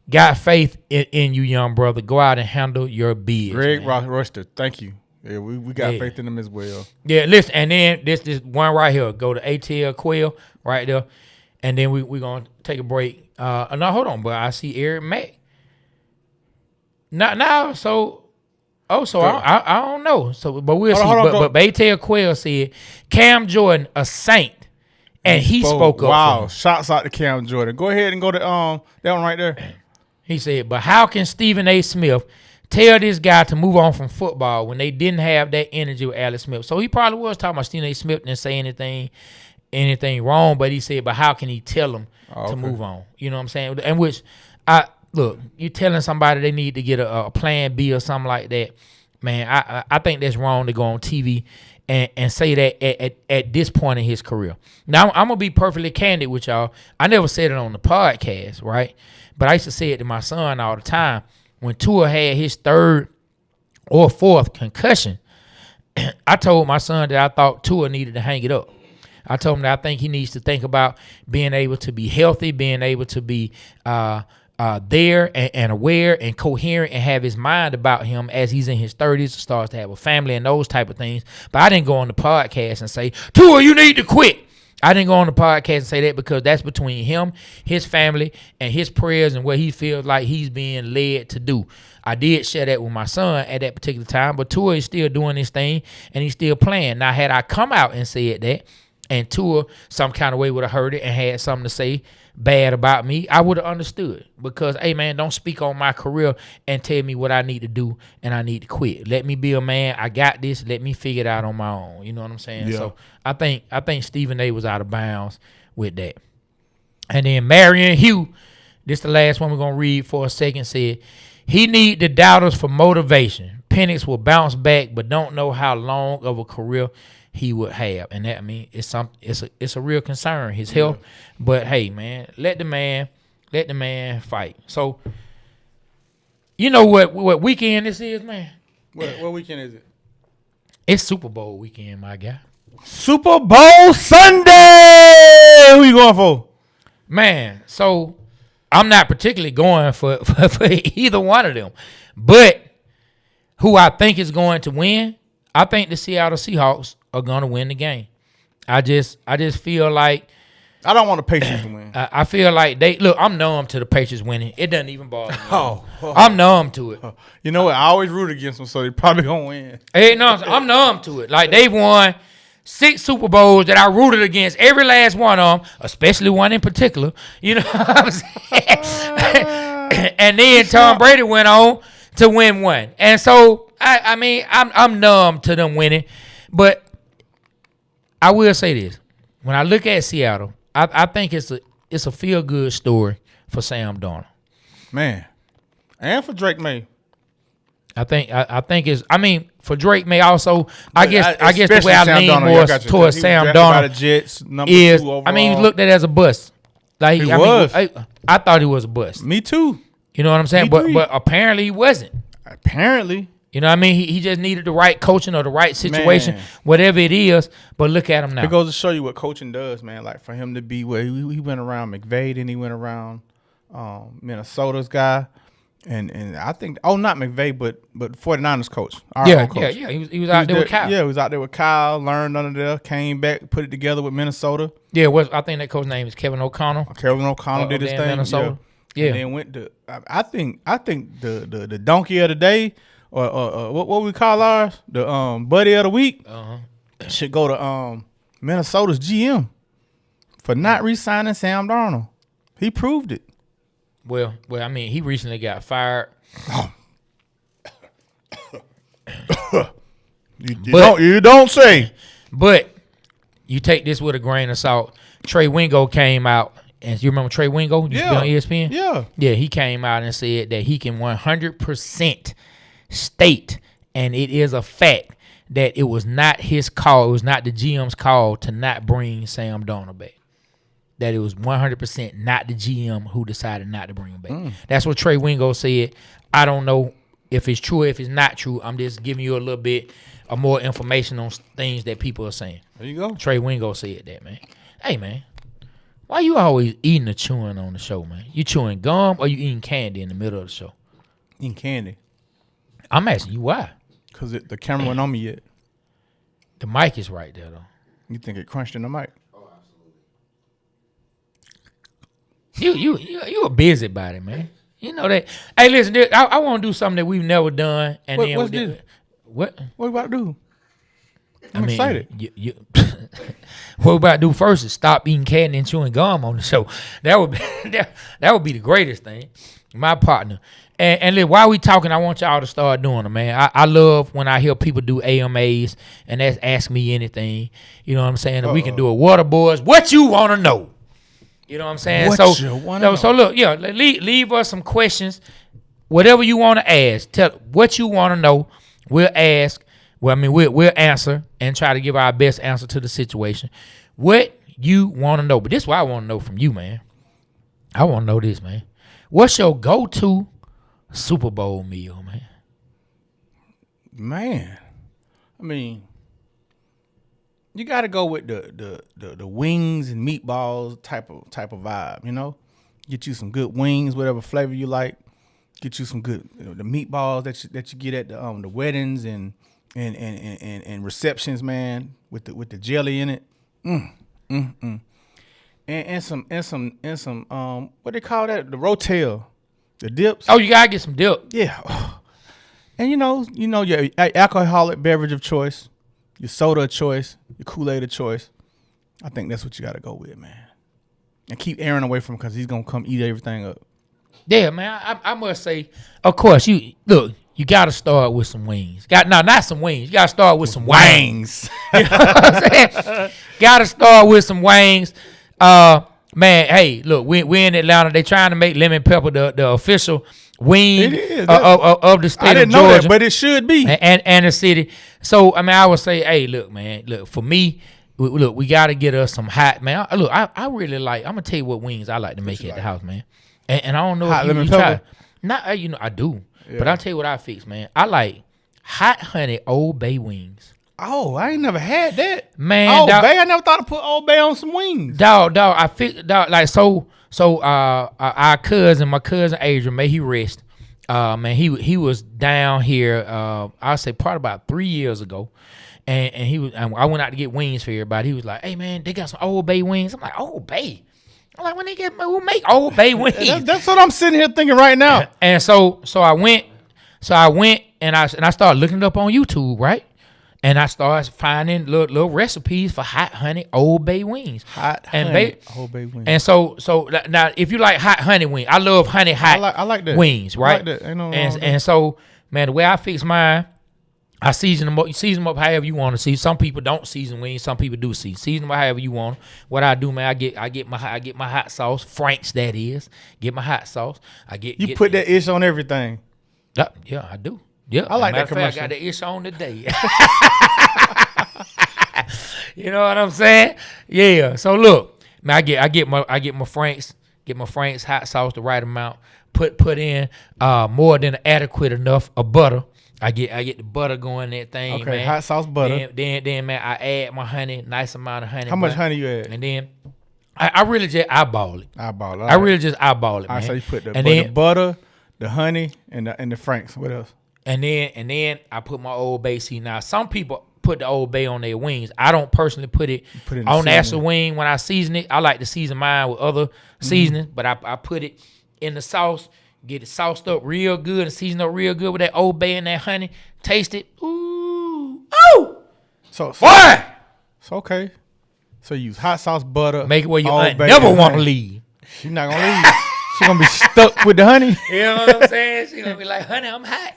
Got faith in you, young brother. Go out and handle your biz. Greg Rochester, thank you. Yeah, we got faith in him as well. Yeah, listen, and then this one right here. Go to ATL Quail right there. And then we're going to take a break. No, hold on, but I see Eric Mack. Not now, so I don't know. So, but we'll see. But ATL Quail said Cam Jordan a saint, and he spoke up. Wow, shouts out to Cam Jordan. Go ahead and go to that one right there. He said, but how can Stephen A. Smith tell this guy to move on from football when they didn't have that energy with Alex Smith? So he probably was talking about Stephen A. Smith didn't say anything wrong, but he said, but how can he tell him to move on? You know what I'm saying? And which, look, you telling somebody they need to get a plan B or something like that, man, I think that's wrong to go on TV and say that at this point in his career. Now, I'm going to be perfectly candid with y'all. I never said it on the podcast, right? But I used to say it to my son all the time. When Tua had his 3rd or 4th concussion, I told my son that I thought Tua needed to hang it up. I told him that I think he needs to think about being able to be healthy, being able to be there and aware and coherent and have his mind about him as he's in his 30s, starts to have a family and those type of things. But I didn't go on the podcast and say, Tua, you need to quit. I didn't go on the podcast and say that because that's between him, his family, and his prayers and what he feels like he's being led to do. I did share that with my son at that particular time, but Tua is still doing his thing, and he's still playing. Now, had I come out and said that, and Tua some kind of way would have heard it and had something to say bad about me, I would have understood. Because, hey, man, don't speak on my career and tell me what I need to do and I need to quit. Let me be a man. I got this. Let me figure it out on my own. You know what I'm saying? Yeah. So I think Stephen A. was out of bounds with that. And then Marion Hugh, this the last one we're going to read for a second, said, he need the doubters for motivation. Penix will bounce back, but don't know how long of a career he would have. And that, I mean, it's a real concern, his health. But hey, man, let the man fight. So you know what weekend this is, man? What weekend is it? It's Super Bowl weekend, my guy. Super Bowl Sunday. Who you going for? Man, so I'm not particularly going for either one of them. But who I think is going to win, I think the Seattle Seahawks are going to win the game. I just feel like I don't want the Patriots to win. I feel like I'm numb to the Patriots winning. It doesn't even bother me. I'm numb to it. You know what? I always root against them, so they probably gonna win. Hey, no, I'm numb to it. Like, they've won 6 Super Bowls that I rooted against, every last one of them, especially one in particular. You know what I'm saying? And then Tom Brady went on to win one. And so I mean, I'm numb to them winning. But I will say this. When I look at Seattle, I think it's a feel-good story for Sam Darnold. Man. And for Drake May. I think it's, I mean, for Drake May also, I guess the way I lean more towards Sam Darnold Jets, is, 2 overall. I mean, he's looked at as a bust. Like, he was. I thought he was a bust. Me too. You know what I'm saying? But apparently he wasn't. Apparently. You know what I mean? He just needed the right coaching or the right situation, whatever it is. But look at him now. It goes to show you what coaching does, man. Like, for him to be where he went around McVay, then he went around Minnesota's guy. And I think, not McVay, but 49ers coach. Yeah. He was out there with Kyle. Yeah, he was out there with Kyle, learned under there, came back, put it together with Minnesota. Yeah, I think that coach's name is Kevin O'Connell. Kevin O'Connell did his thing. Minnesota. Yeah. And then went to, I think the donkey of the day, or what we call ours, the buddy of the week, should go to Minnesota's GM for not re-signing Sam Darnold. He proved it. Well, I mean, he recently got fired You don't say. But you take this with a grain of salt. Trey Wingo came out, and you remember Trey Wingo? Used to be on ESPN? Yeah. Yeah, he came out and said that he can 100% state, and it is a fact, that it was not his call, it was not the GM's call to not bring Sam Darnold back. That it was 100% not the GM who decided not to bring him back. That's what Trey Wingo said. I don't know if it's true or if it's not true. I'm just giving you a little bit of more information on things that people are saying. There you go. Trey Wingo said that, man. Hey, man, why you always eating or chewing on the show, man? You chewing gum or you eating candy in the middle of the show? Eating candy. I'm asking you why. Because the camera wasn't on me yet. The mic is right there, though. You think it crunched in the mic? Oh, absolutely. You a busybody, man. You know that. Hey, listen, I want to do something that we've never done. And What's this? What? What we about to do? I'm excited. What we about to do first is stop eating candy and chewing gum on the show. That would be, that would be the greatest thing. My partner. And look, while we talking, I want y'all to start doing it, man. I love when I hear people do AMAs and that's Ask Me Anything. You know what I'm saying? And we can do a Water Boys. What you want to know? You know what I'm saying? What you wanna know? So look, yeah, leave us some questions. Whatever you want to ask. Tell what you want to know. We'll ask. Well, I mean, we'll answer and try to give our best answer to the situation. What you want to know. But this is what I want to know from you, man. I want to know this, man. What's your go-to Super Bowl meal, man? Man, I mean, you got to go with the wings and meatballs type of vibe, you know? Get you some good wings, whatever flavor you like. Get you some good the meatballs that you get at the weddings and receptions, man, with the jelly in it. And some what they call that? The rotel, the dips. Oh, you gotta get some dip. Yeah. And you know your alcoholic beverage of choice, your soda of choice, your Kool-Aid of choice. I think that's what you gotta go with, man. And keep Aaron away from him because he's gonna come eat everything up. Yeah, man. I must say, of course, you gotta start with some wings. Not some wings. You gotta start with some wings. You know what I'm saying? Gotta start with some wings. Man, hey, look, we're in Atlanta. They trying to make lemon pepper the official wing of the state of Georgia. I didn't know that, but it should be. And the city. So, I mean, I would say, hey, look, man, for me, we got to get us some hot, man. I really like, I'm going to tell you what wings I like to make at the house, man. And I don't know hot if lemon you pepper? try. Not, I do. Yeah. But I'll tell you what I fix, man. I like hot honey Old Bay wings. Oh, I ain't never had that. Man, Old Bay, I never thought to put Old Bay on some wings. Dog, I fixed, like, so our cousin, my cousin Adrian, may he rest. Man, he was down here, I'll say probably about 3 years ago. And I went out to get wings for everybody. He was like, hey, man, they got some Old Bay wings. I'm like, Old Bay? I'm like, we'll make Old Bay wings. That's what I'm sitting here thinking right now. And so I went and I started looking it up on YouTube, right? And I started finding little recipes for hot honey Old Bay wings. Old Bay wings. And so now, if you like hot honey wings, I love honey hot I like that. wings, right? I like that. Ain't no and so, man, the way I fix mine, I season them up. You season them up however you want to see. Some people don't season wings. Some people do season them however you want. What I do, man, I get my hot sauce, Frank's that is. Get my hot sauce. You put that ish on everything. Yeah, I do. Yeah, I like that commercial. I got the ish on today. You know what I'm saying? Yeah. So look, man, I get my Frank's hot sauce the right amount. Put in more than adequate enough of butter. I get the butter going in that thing, okay, man. Hot sauce butter. Then man, I add my honey, nice amount of honey. How much honey you add? And then I really just eyeball it. I really just eyeball it, man. All right, so you put the butter, the honey, and the Franks. What else? And then I put my Old Bay. See, now some people put the Old Bay on their wings. I don't personally put it on the actual wing when I season it. I like to season mine with other seasonings, but I put it in the sauce. Get it sauced up real good and seasoned up real good with that Old Bay and that honey. Taste it. Ooh. Oh! So boy! It's okay. So you use hot sauce, butter. Make it where you Old Bay never want to honey. leave. She's not going to leave. She's going to be wrapped up with the honey. You know what I'm saying? She gonna be like, honey, I'm hot.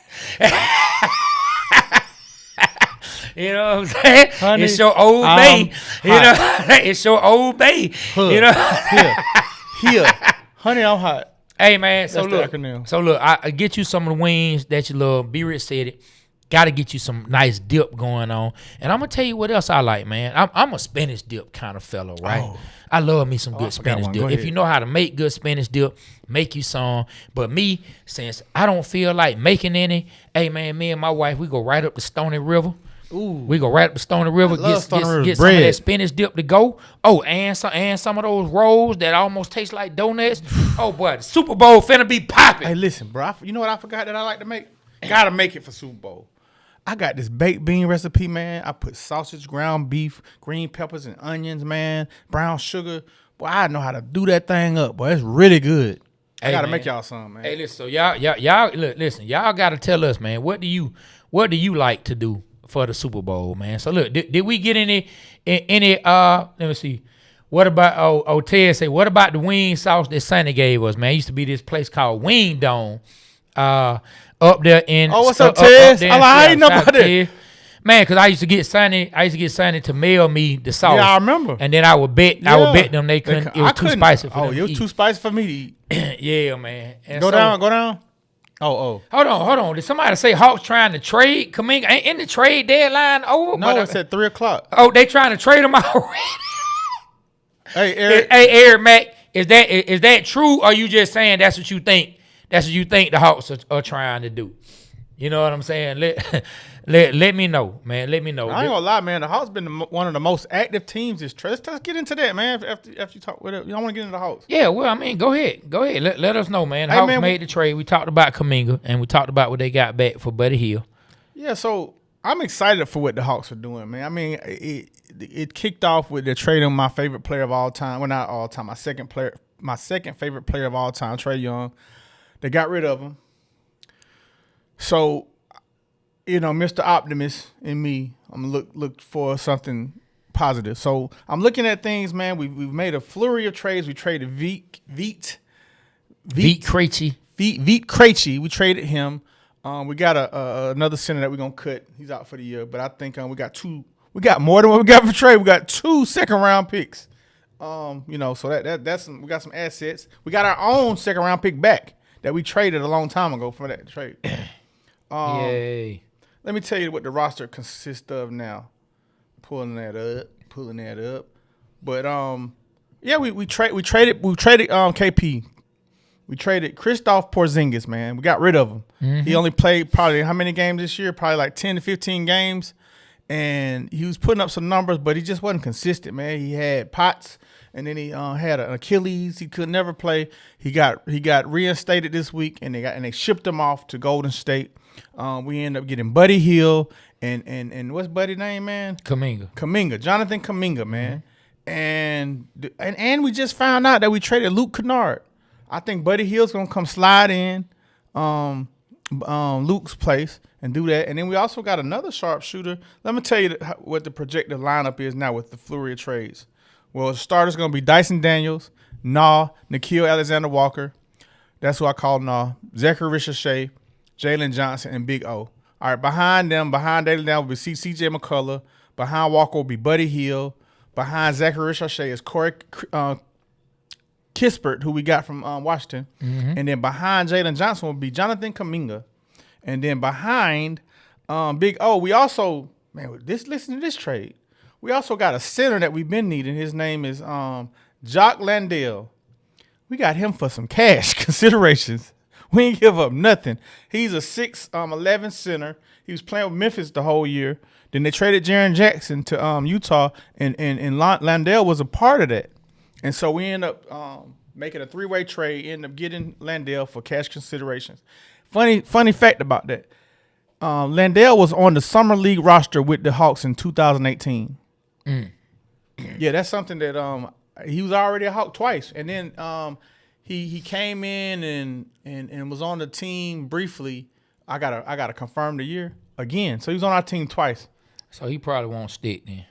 You know what I'm saying? Honey, it's your old bay. You know, it's your old bay. You know, here, honey, I'm hot. Hey man, so look, I get you some of the wings that you love. Be Rich said it. Got to get you some nice dip going on. And I'm gonna tell you what else I like, man. I'm a spinach dip kind of fellow, right? Oh. I love me some good spinach dip. If you know how to make good spinach dip, make you some. But me, since I don't feel like making any, hey man, me and my wife, we go right up the Stony River. Ooh. We go right up the Stony River, get some of that spinach dip to go. Oh, and some of those rolls that almost taste like donuts. Oh boy, the Super Bowl finna be popping. Hey, listen, bro. You know what I forgot that I like to make? Gotta make it for Super Bowl. I got this baked bean recipe, man. I put sausage, ground beef, green peppers, and onions, man. Brown sugar. Boy, I know how to do that thing up. Boy, it's really good. I gotta make y'all some, man. Hey, listen, so y'all look, listen, y'all gotta tell us, man. What do you like to do for the Super Bowl, man? So look, did we get any let me see. What about Ted say, what about the wing sauce that Sonny gave us, man? It used to be this place called Wing Dome. Up there in what's up, Ted? I ain't know about it. Man, because I used to get Sonny to mail me the sauce. Yeah, I remember. And then I would bet them they couldn't. It was too spicy for them. It was too spicy for me to eat. Yeah, man. And go down. Oh. Hold on. Did somebody say Hawks trying to trade Kuminga? Ain't in the trade deadline over? No, it's at 3:00. Oh, they trying to trade him already. Hey, Eric. Eric Mack, is that true, or you just saying that's what you think? That's what you think the Hawks are trying to do. You know what I'm saying? Let me know, man. Let me know. I ain't gonna lie, man. The Hawks been one of the most active teams this trade. Let's get into that, man. After you talk with it, you don't want to get into the Hawks. Yeah, well, I mean, go ahead. Let us know, man. Hawks made the trade. We talked about Kuminga, and we talked about what they got back for Buddy Hield. Yeah, so I'm excited for what the Hawks are doing, man. I mean, it kicked off with the trade on my favorite player of all time. Well, not all time. My second favorite player of all time, Trae Young. They got rid of him. So, you know, Mr. Optimist in me, I'm gonna look for something positive. So I'm looking at things, man. We've made a flurry of trades. We traded Vit Krejci. We traded him. We got another center that we're gonna cut. He's out for the year, but I think we got two. We got more than what we got for trade. We got 2 second-round picks. You know, so that's we got some assets. We got our own second-round pick back that we traded a long time ago for that trade. Yay. Let me tell you what the roster consists of now. Pulling that up. But yeah, we traded KP. We traded Kristaps Porzingis, man. We got rid of him. Mm-hmm. He only played probably how many games this year? Probably like 10 to 15 games. And he was putting up some numbers, but he just wasn't consistent, man. He had POTS, and then he had an Achilles. He could never play. He got reinstated this week, and they shipped him off to Golden State. We ended up getting Buddy Hield and what's Buddy's name, man? Kuminga. Jonathan Kuminga, man. Mm-hmm. And we just found out that we traded Luke Kennard. I think Buddy Hield's gonna come slide in Luke's place and do that. And then we also got another sharpshooter. Let me tell you what the projected lineup is now with the flurry of trades. Well, the starter's going to be Dyson Daniels, Nikhil Alexander-Walker. That's who I call Zachary Ricochet, Jalen Johnson, and Big O. All right, behind Jalen Daniels will be C.J. McCullough. Behind Walker will be Buddy Hield. Behind Zachary Ricochet is Corey Kispert, who we got from Washington. Mm-hmm. And then behind Jalen Johnson will be Jonathan Kuminga. And then behind Big O, we also, listen to this trade. We also got a center that we've been needing. His name is Jock Landale. We got him for some cash considerations. We ain't give up nothing. He's a 6'11" center. He was playing with Memphis the whole year. Then they traded Jaren Jackson to Utah, and Landale was a part of that. And so we end up making a 3-way trade, end up getting Landale for cash considerations. Funny fact about that. Landale was on the Summer League roster with the Hawks in 2018. Yeah, that's something that he was already a Hawk twice. And then he came in and was on the team briefly. I gotta confirm the year again. So he was on our team twice. So he probably won't stick then.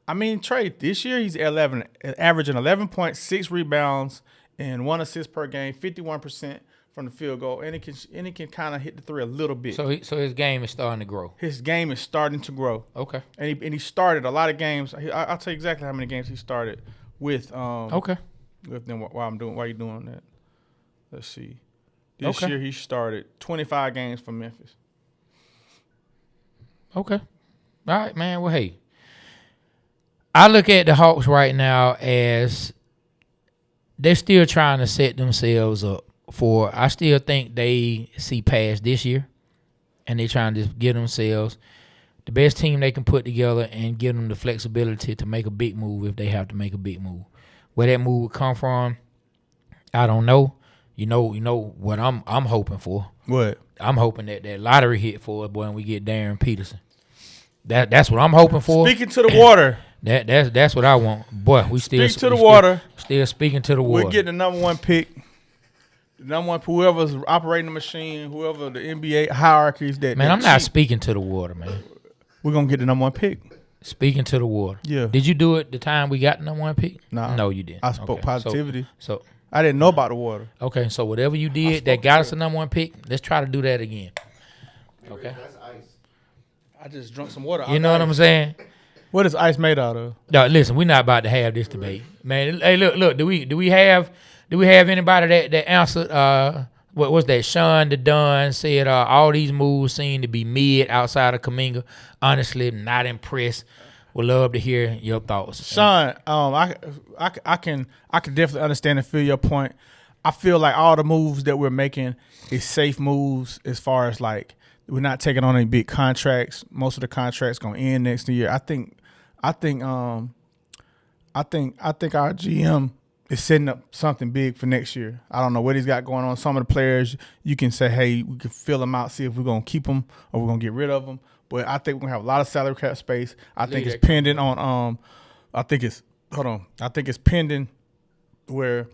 I mean, Trey, this year he's averaging 11.6 rebounds and 1 assist per game, 51% from the field goal, and it can kind of hit the three a little bit. So his game is starting to grow. His game is starting to grow. Okay. And he started a lot of games. I'll tell you exactly how many games he started with. With them while you're doing that. Let's see. This year he started 25 games for Memphis. Okay. All right, man. Well, hey, I look at the Hawks right now as they're still trying to set themselves up for. I still think they see past this year, and they're trying to just give themselves the best team they can put together and give them the flexibility to make a big move if they have to make a big move. Where that move would come from, I don't know. You know what I'm hoping for. What? I'm hoping that lottery hit for us, boy, and we get Darren Peterson. That's what I'm hoping for. Speaking to the water. That's what I want. Boy, we still Speak to the water. Still speaking to the water. We're getting the number 1 pick. The number 1, whoever's operating the machine, whoever the NBA hierarchies that. Man, I'm not speaking to the water, man. We're gonna get the number 1 pick. Speaking to the water. Yeah. Did you do it the time we got the number 1 pick? Nah. No, you didn't. I spoke positivity. So I didn't know about the water. Okay, so whatever you did that got us the number 1 pick, let's try to do that again. Okay. That's ice. I just drunk some water. You know what I'm saying? What is ice made out of? No, listen, we're not about to have this debate, man. Hey, look. Do we have anybody that answered? What was that? Sean the Dunn said all these moves seem to be mid outside of Kuminga. Honestly, not impressed. Would love to hear your thoughts, Sean. I can definitely understand and feel your point. I feel like all the moves that we're making is safe moves as far as like we're not taking on any big contracts. Most of the contracts gonna end next year. I think our GM is setting up something big for next year. I don't know what he's got going on. Some of the players you can say, hey, we can fill them out, see if we're gonna keep them or we're gonna get rid of them. But I think we're gonna have a lot of salary cap space. I think it's pending on. I think it's pending where.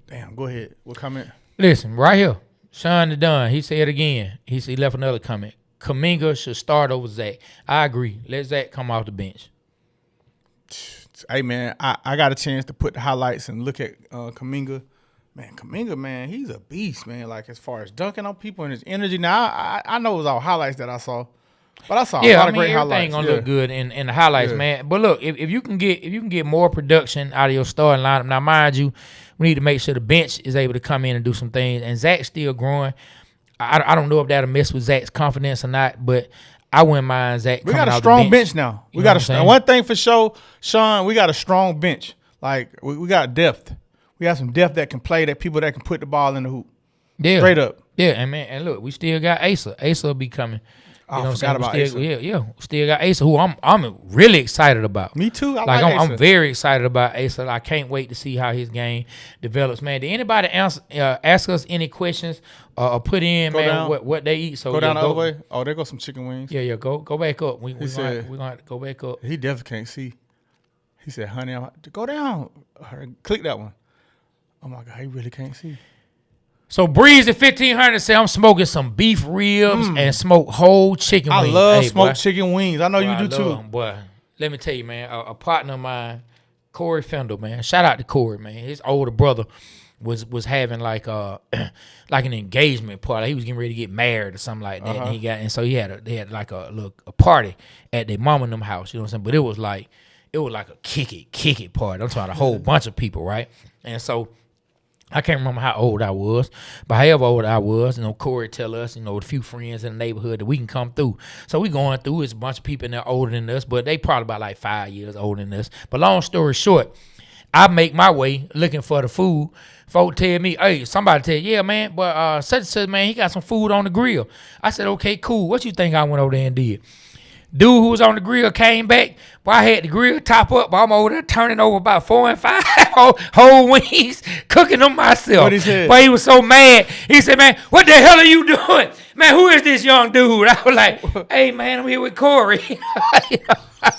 Damn, go ahead. What comment? Listen, right here, Sean the Dunn. He said again. He left another comment. Kuminga should start over Zach. I agree. Let Zach come off the bench. Hey man, I got a chance to put the highlights and look at Kuminga. Man, Kuminga, man, he's a beast, man. Like, as far as dunking on people and his energy. Now, I know it was all highlights that I saw, but I saw a lot of great highlights. Everything gonna look good in the highlights, man. But look, if you can get more production out of your starting lineup, now mind you, we need to make sure the bench is able to come in and do some things. And Zach's still growing. I don't know if that'll mess with Zach's confidence or not, but I wouldn't mind Zach. We got a strong bench now. We got one thing for sure, Sean. We got a strong bench. Like we got depth. We got some depth that can play, that people that can put the ball in the hoop. Yeah. Straight up. Yeah, and look, we still got Asa. Asa will be coming. I forgot about Asa. Yeah. Still got Asa, who I'm really excited about. Me too. I'm very excited about Asa. I can't wait to see how his game develops, man. Did anybody ask us any questions or put in, go man, down. What they eat? So go down the other way. Oh, there goes some chicken wings. Yeah. Go back up. We're gonna have to go back up. He definitely can't see. He said, "Honey, go down." Click that one. Oh my God, he really can't see. So Breeze at 1500 say I'm smoking some beef ribs and smoke whole chicken wings. I love smoked chicken wings. I know you do too. Boy, let me tell you, man, a partner of mine, Corey Fendel, man. Shout out to Corey, man. His older brother was having like an engagement party. He was getting ready to get married or something like that. And so they had like a party at their mom and them house. You know what I'm saying? But it was like a kick it party. I'm talking about a whole bunch of people, right? And so I can't remember how old I was, but however old I was, Corey tell us, a few friends in the neighborhood that we can come through. So we going through. It's a bunch of people in there older than us, but they probably about like 5 years older than us. But long story short, I make my way looking for the food. Folk tell me, hey, somebody tell you, yeah, man, but such and such, man, he got some food on the grill. I said, okay, cool. What you think I went over there and did? Dude who was on the grill came back. Boy, I had the grill top up. I'm over there turning over about 4 and 5 whole wings, cooking them myself. What he said? But he was so mad. He said, man, what the hell are you doing? Man, who is this young dude? I was like, hey, man, I'm here with Corey.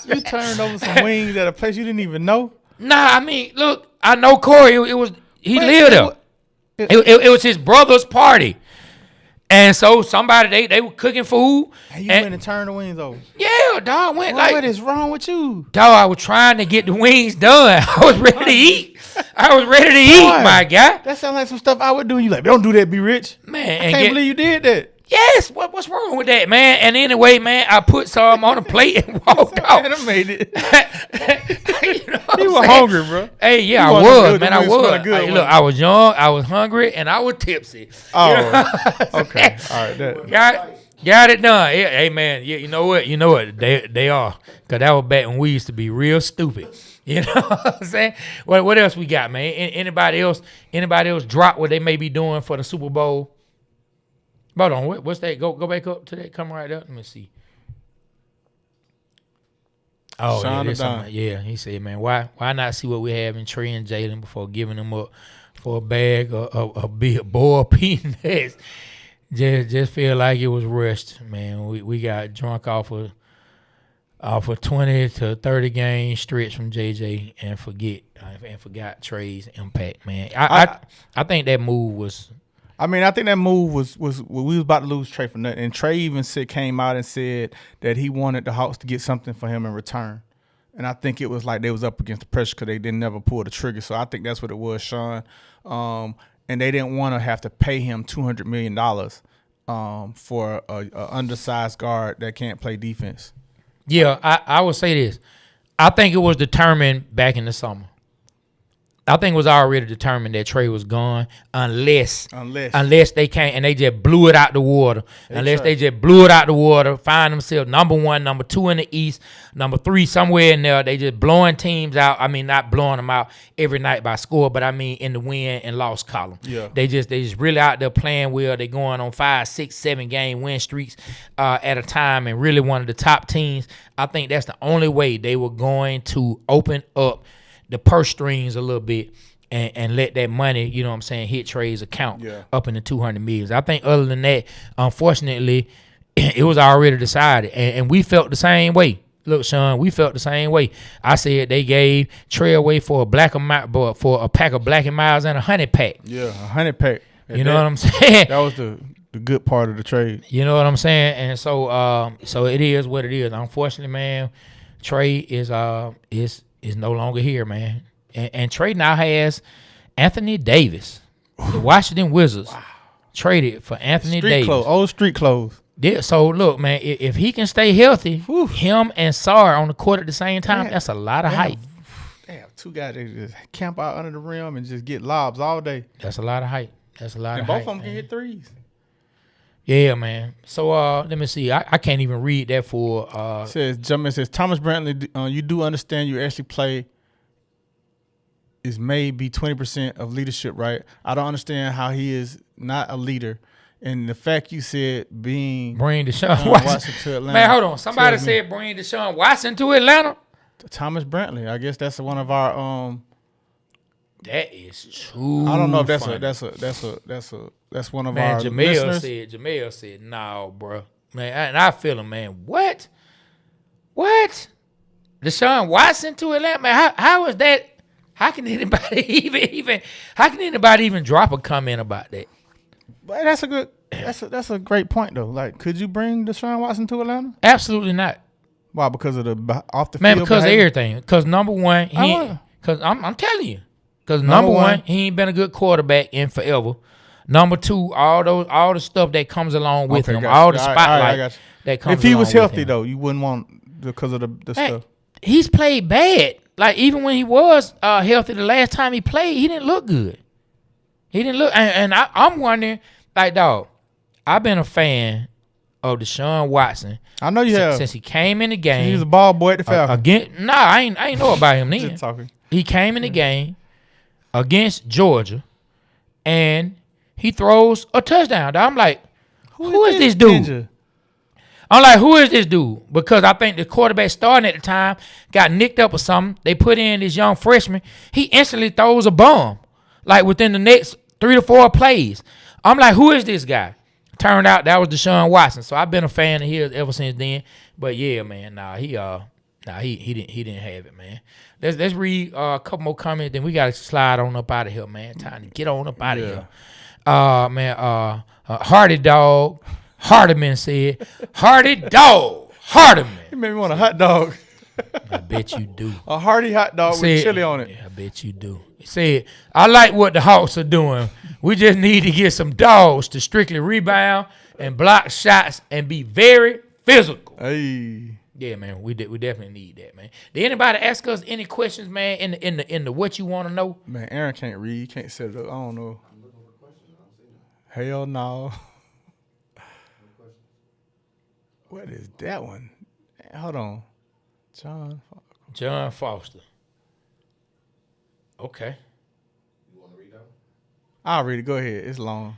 You turned over some wings at a place you didn't even know? Nah, I mean, look, I know Corey. He lived there. It was his brother's party. And so somebody they were cooking food. And you went and turned the wings over. Yeah, dog went What is wrong with you? Dog, I was trying to get the wings done. I was ready to eat. My guy. That sounds like some stuff I would do. And you like, don't do that, be rich. Man, I can't believe you did that. Yes, what's wrong with that, man? And anyway, man, I put some on a plate and walked out. Man, I made it. You were hungry, bro. Hey, yeah, I was, man. I was. Hey, look, I was young, I was hungry, and I was tipsy. Oh, okay. All right. Got it done. Hey, man, yeah, you know what? They are. Because that was back when we used to be real stupid. You know what I'm saying? What else we got, man? Anybody else drop what they may be doing for the Super Bowl? Hold on, what's that? Go back up to that. Come right up. Let me see. Oh, yeah, he said, man, why not see what we have in Trey and Jalen before giving them up for a bag of a bowl of peanuts? Just feel like it was rushed, man. We got drunk off of 20 to 30 game stretch from JJ and forgot Trey's impact, man. I think that move was. I mean, I think that move was we was about to lose Trey for nothing. And Trey even came out and said that he wanted the Hawks to get something for him in return. And I think it was like they was up against the pressure because they didn't never pull the trigger. So I think that's what it was, Sean. And they didn't want to have to pay him $200 million for a undersized guard that can't play defense. Yeah, I would say this. I think it was determined back in the summer. I think it was already determined that Trey was gone unless they came and they just blew it out the water. They just blew it out the water, find themselves number 1, number 2 in the East, number 3 somewhere in there. They just blowing teams out. I mean, not blowing them out every night by score, but I mean in the win and loss column. Yeah. They just really out there playing well. They going on 5, 6, 7 game win streaks at a time and really one of the top teams. I think that's the only way they were going to open up the purse strings a little bit and let that money, you know what I'm saying, hit Trey's account up in the $200 million. I think other than that, unfortunately, it was already decided. And we felt the same way. Look, Sean, we felt the same way. I said they gave Trey away for a pack of Black and Miles and a 100 pack. Yeah, a 100 pack. You know what I'm saying? That was the good part of the trade. You know what I'm saying? And so it is what it is. Unfortunately, man, Trey is no longer here, man. And Trey now has Anthony Davis. The Washington Wizards traded for Anthony Davis. Old street clothes. Yeah, so look, man, if he can stay healthy, him and Sarr on the court at the same time, that's a lot of height. They have 2 guys that just camp out under the rim and just get lobs all day. That's a lot of height. Both of them can hit threes. Yeah, man. So let me see. I can't even read that for. Says Thomas Brantley. You do understand you actually play is maybe 20% of leadership, right? I don't understand how he is not a leader. And the fact you said bring Deshaun Watson to Atlanta. Man, hold on. Somebody said bring Deshaun Watson to Atlanta. Thomas Brantley. I guess that's one of our. That is true. I don't know if that's one of our listeners. Jamel said, no, bro. Man, and I feel him, man. What? Deshaun Watson to Atlanta? Man, how is that? How can anybody even drop a comment about that? But that's a great point though. Like, could you bring Deshaun Watson to Atlanta? Absolutely not. Why? Because of the off the field? Man, because of everything. Because number one, because I'm telling you. Because number one, he ain't been a good quarterback in forever. Number 2, all the stuff that comes along with him, all the spotlight that comes. If he was healthy him. Though, you wouldn't want because of the stuff. He's played bad. Like even when he was healthy, the last time he played, he didn't look good. He didn't look, and I'm wondering, like, dog, I've been a fan of Deshaun Watson. I know you have since he came in the game. He was a ball boy at the Falcons. I ain't know about him then. Just talking. He came in the game against Georgia, and he throws a touchdown. I'm like, who is this dude? Ninja? I'm like, who is this dude? Because I think the quarterback starting at the time got nicked up or something. They put in this young freshman. He instantly throws a bomb, like within the next 3 to 4 plays. I'm like, who is this guy? Turned out that was Deshaun Watson. So I've been a fan of his ever since then. But yeah, man, he didn't have it, man. Let's read a couple more comments, then we gotta slide on up out of here, man. Time to get on up out of here. Hardy dog. Hardiman said, Hardy dog. Hardiman. You made me want a hot dog. I bet you do. A hearty hot dog with chili on it. Yeah, I bet you do. He said, I like what the Hawks are doing. We just need to get some dogs to strictly rebound and block shots and be very physical. Hey. Yeah, man, we definitely need that, man. Did anybody ask us any questions, man, in the what you want to know? Man, Aaron can't read. He can't set it up. I don't know. Hell no. What is that one? Hold on. John Foster. Okay. You want to read that one? I'll read it. Go ahead. It's long.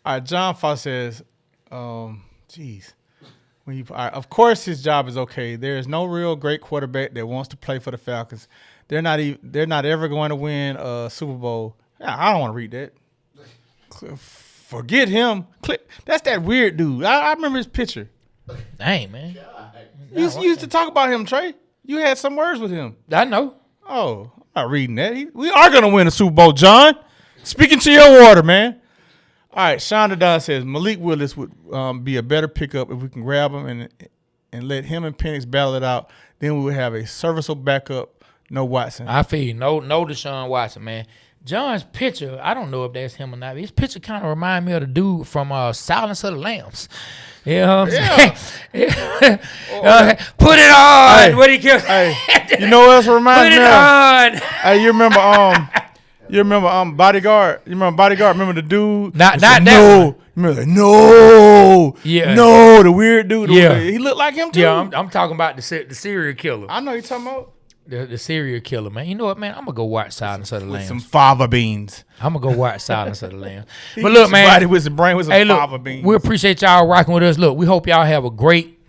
All right, John Foster says, of course his job is okay. There is no real great quarterback that wants to play for the Falcons. They're not ever going to win a Super Bowl. I don't want to read that. Forget him. That's that weird dude. I remember his picture. Dang, man. You used to talk about him, Trey. You had some words with him. I know. Oh, I'm not reading that. We are going to win a Super Bowl, John. Speaking to your water, man. All right, Shonda Don says Malik Willis would be a better pickup if we can grab him and let him and Penix battle it out. Then we would have a serviceable backup. No Watson. I feel you. No Deshaun Watson, man. John's picture, I don't know if that's him or not. His picture kind of remind me of the dude from Silence of the Lambs. You know what I'm saying? Put it on. Hey, what he kills. Hey, you know what else reminds me of? Put it on. Hey, you remember Bodyguard? You remember Bodyguard? Remember the dude? Not that no. one. Remember no. Yeah. No, the weird dude. Yeah. He looked like him too. Yeah, I'm talking about the serial killer. I know you're talking about. The serial killer, man. You know what, man? I'm going to go watch Silence of the Lambs. Some fava beans. I'm going to go watch Silence of the Lambs. But look, man. Somebody with some brain with some fava beans. We appreciate y'all rocking with us. Look, we hope y'all have a great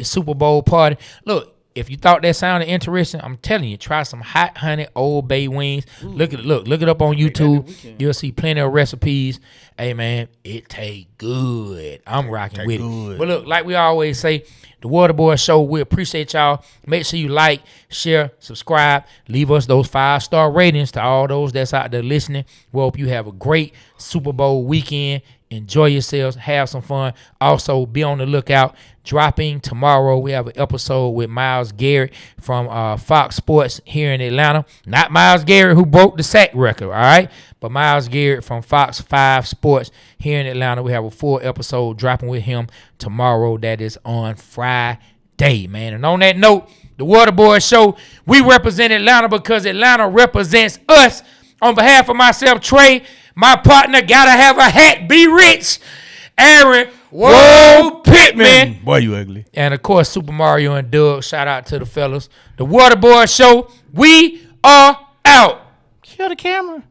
Super Bowl party. Look, if you thought that sounded interesting, I'm telling you, try some hot honey Old Bay wings. Look it up on YouTube. You'll see plenty of recipes. Hey, man, it tastes good. I'm rocking with it. But look, like we always say, the Waterboy Show, we appreciate y'all. Make sure you like, share, subscribe. Leave us those 5-star ratings to all those that's out there listening. We hope you have a great Super Bowl weekend. Enjoy yourselves. Have some fun. Also, be on the lookout. Dropping tomorrow, we have an episode with Myles Garrett from Fox Sports here in Atlanta. Not Myles Garrett who broke the sack record, all right? But Myles Garrett from Fox 5 Sports here in Atlanta. We have a full episode dropping with him tomorrow. That is on Friday, man. And on that note, the Waterboy Show, we represent Atlanta because Atlanta represents us. On behalf of myself, Trey, my partner, gotta have a hat, be rich, Aaron, whoa, Pittman. Boy, you ugly. And, of course, Super Mario and Doug. Shout out to the fellas. The Waterboy Show, we are out. Kill the camera.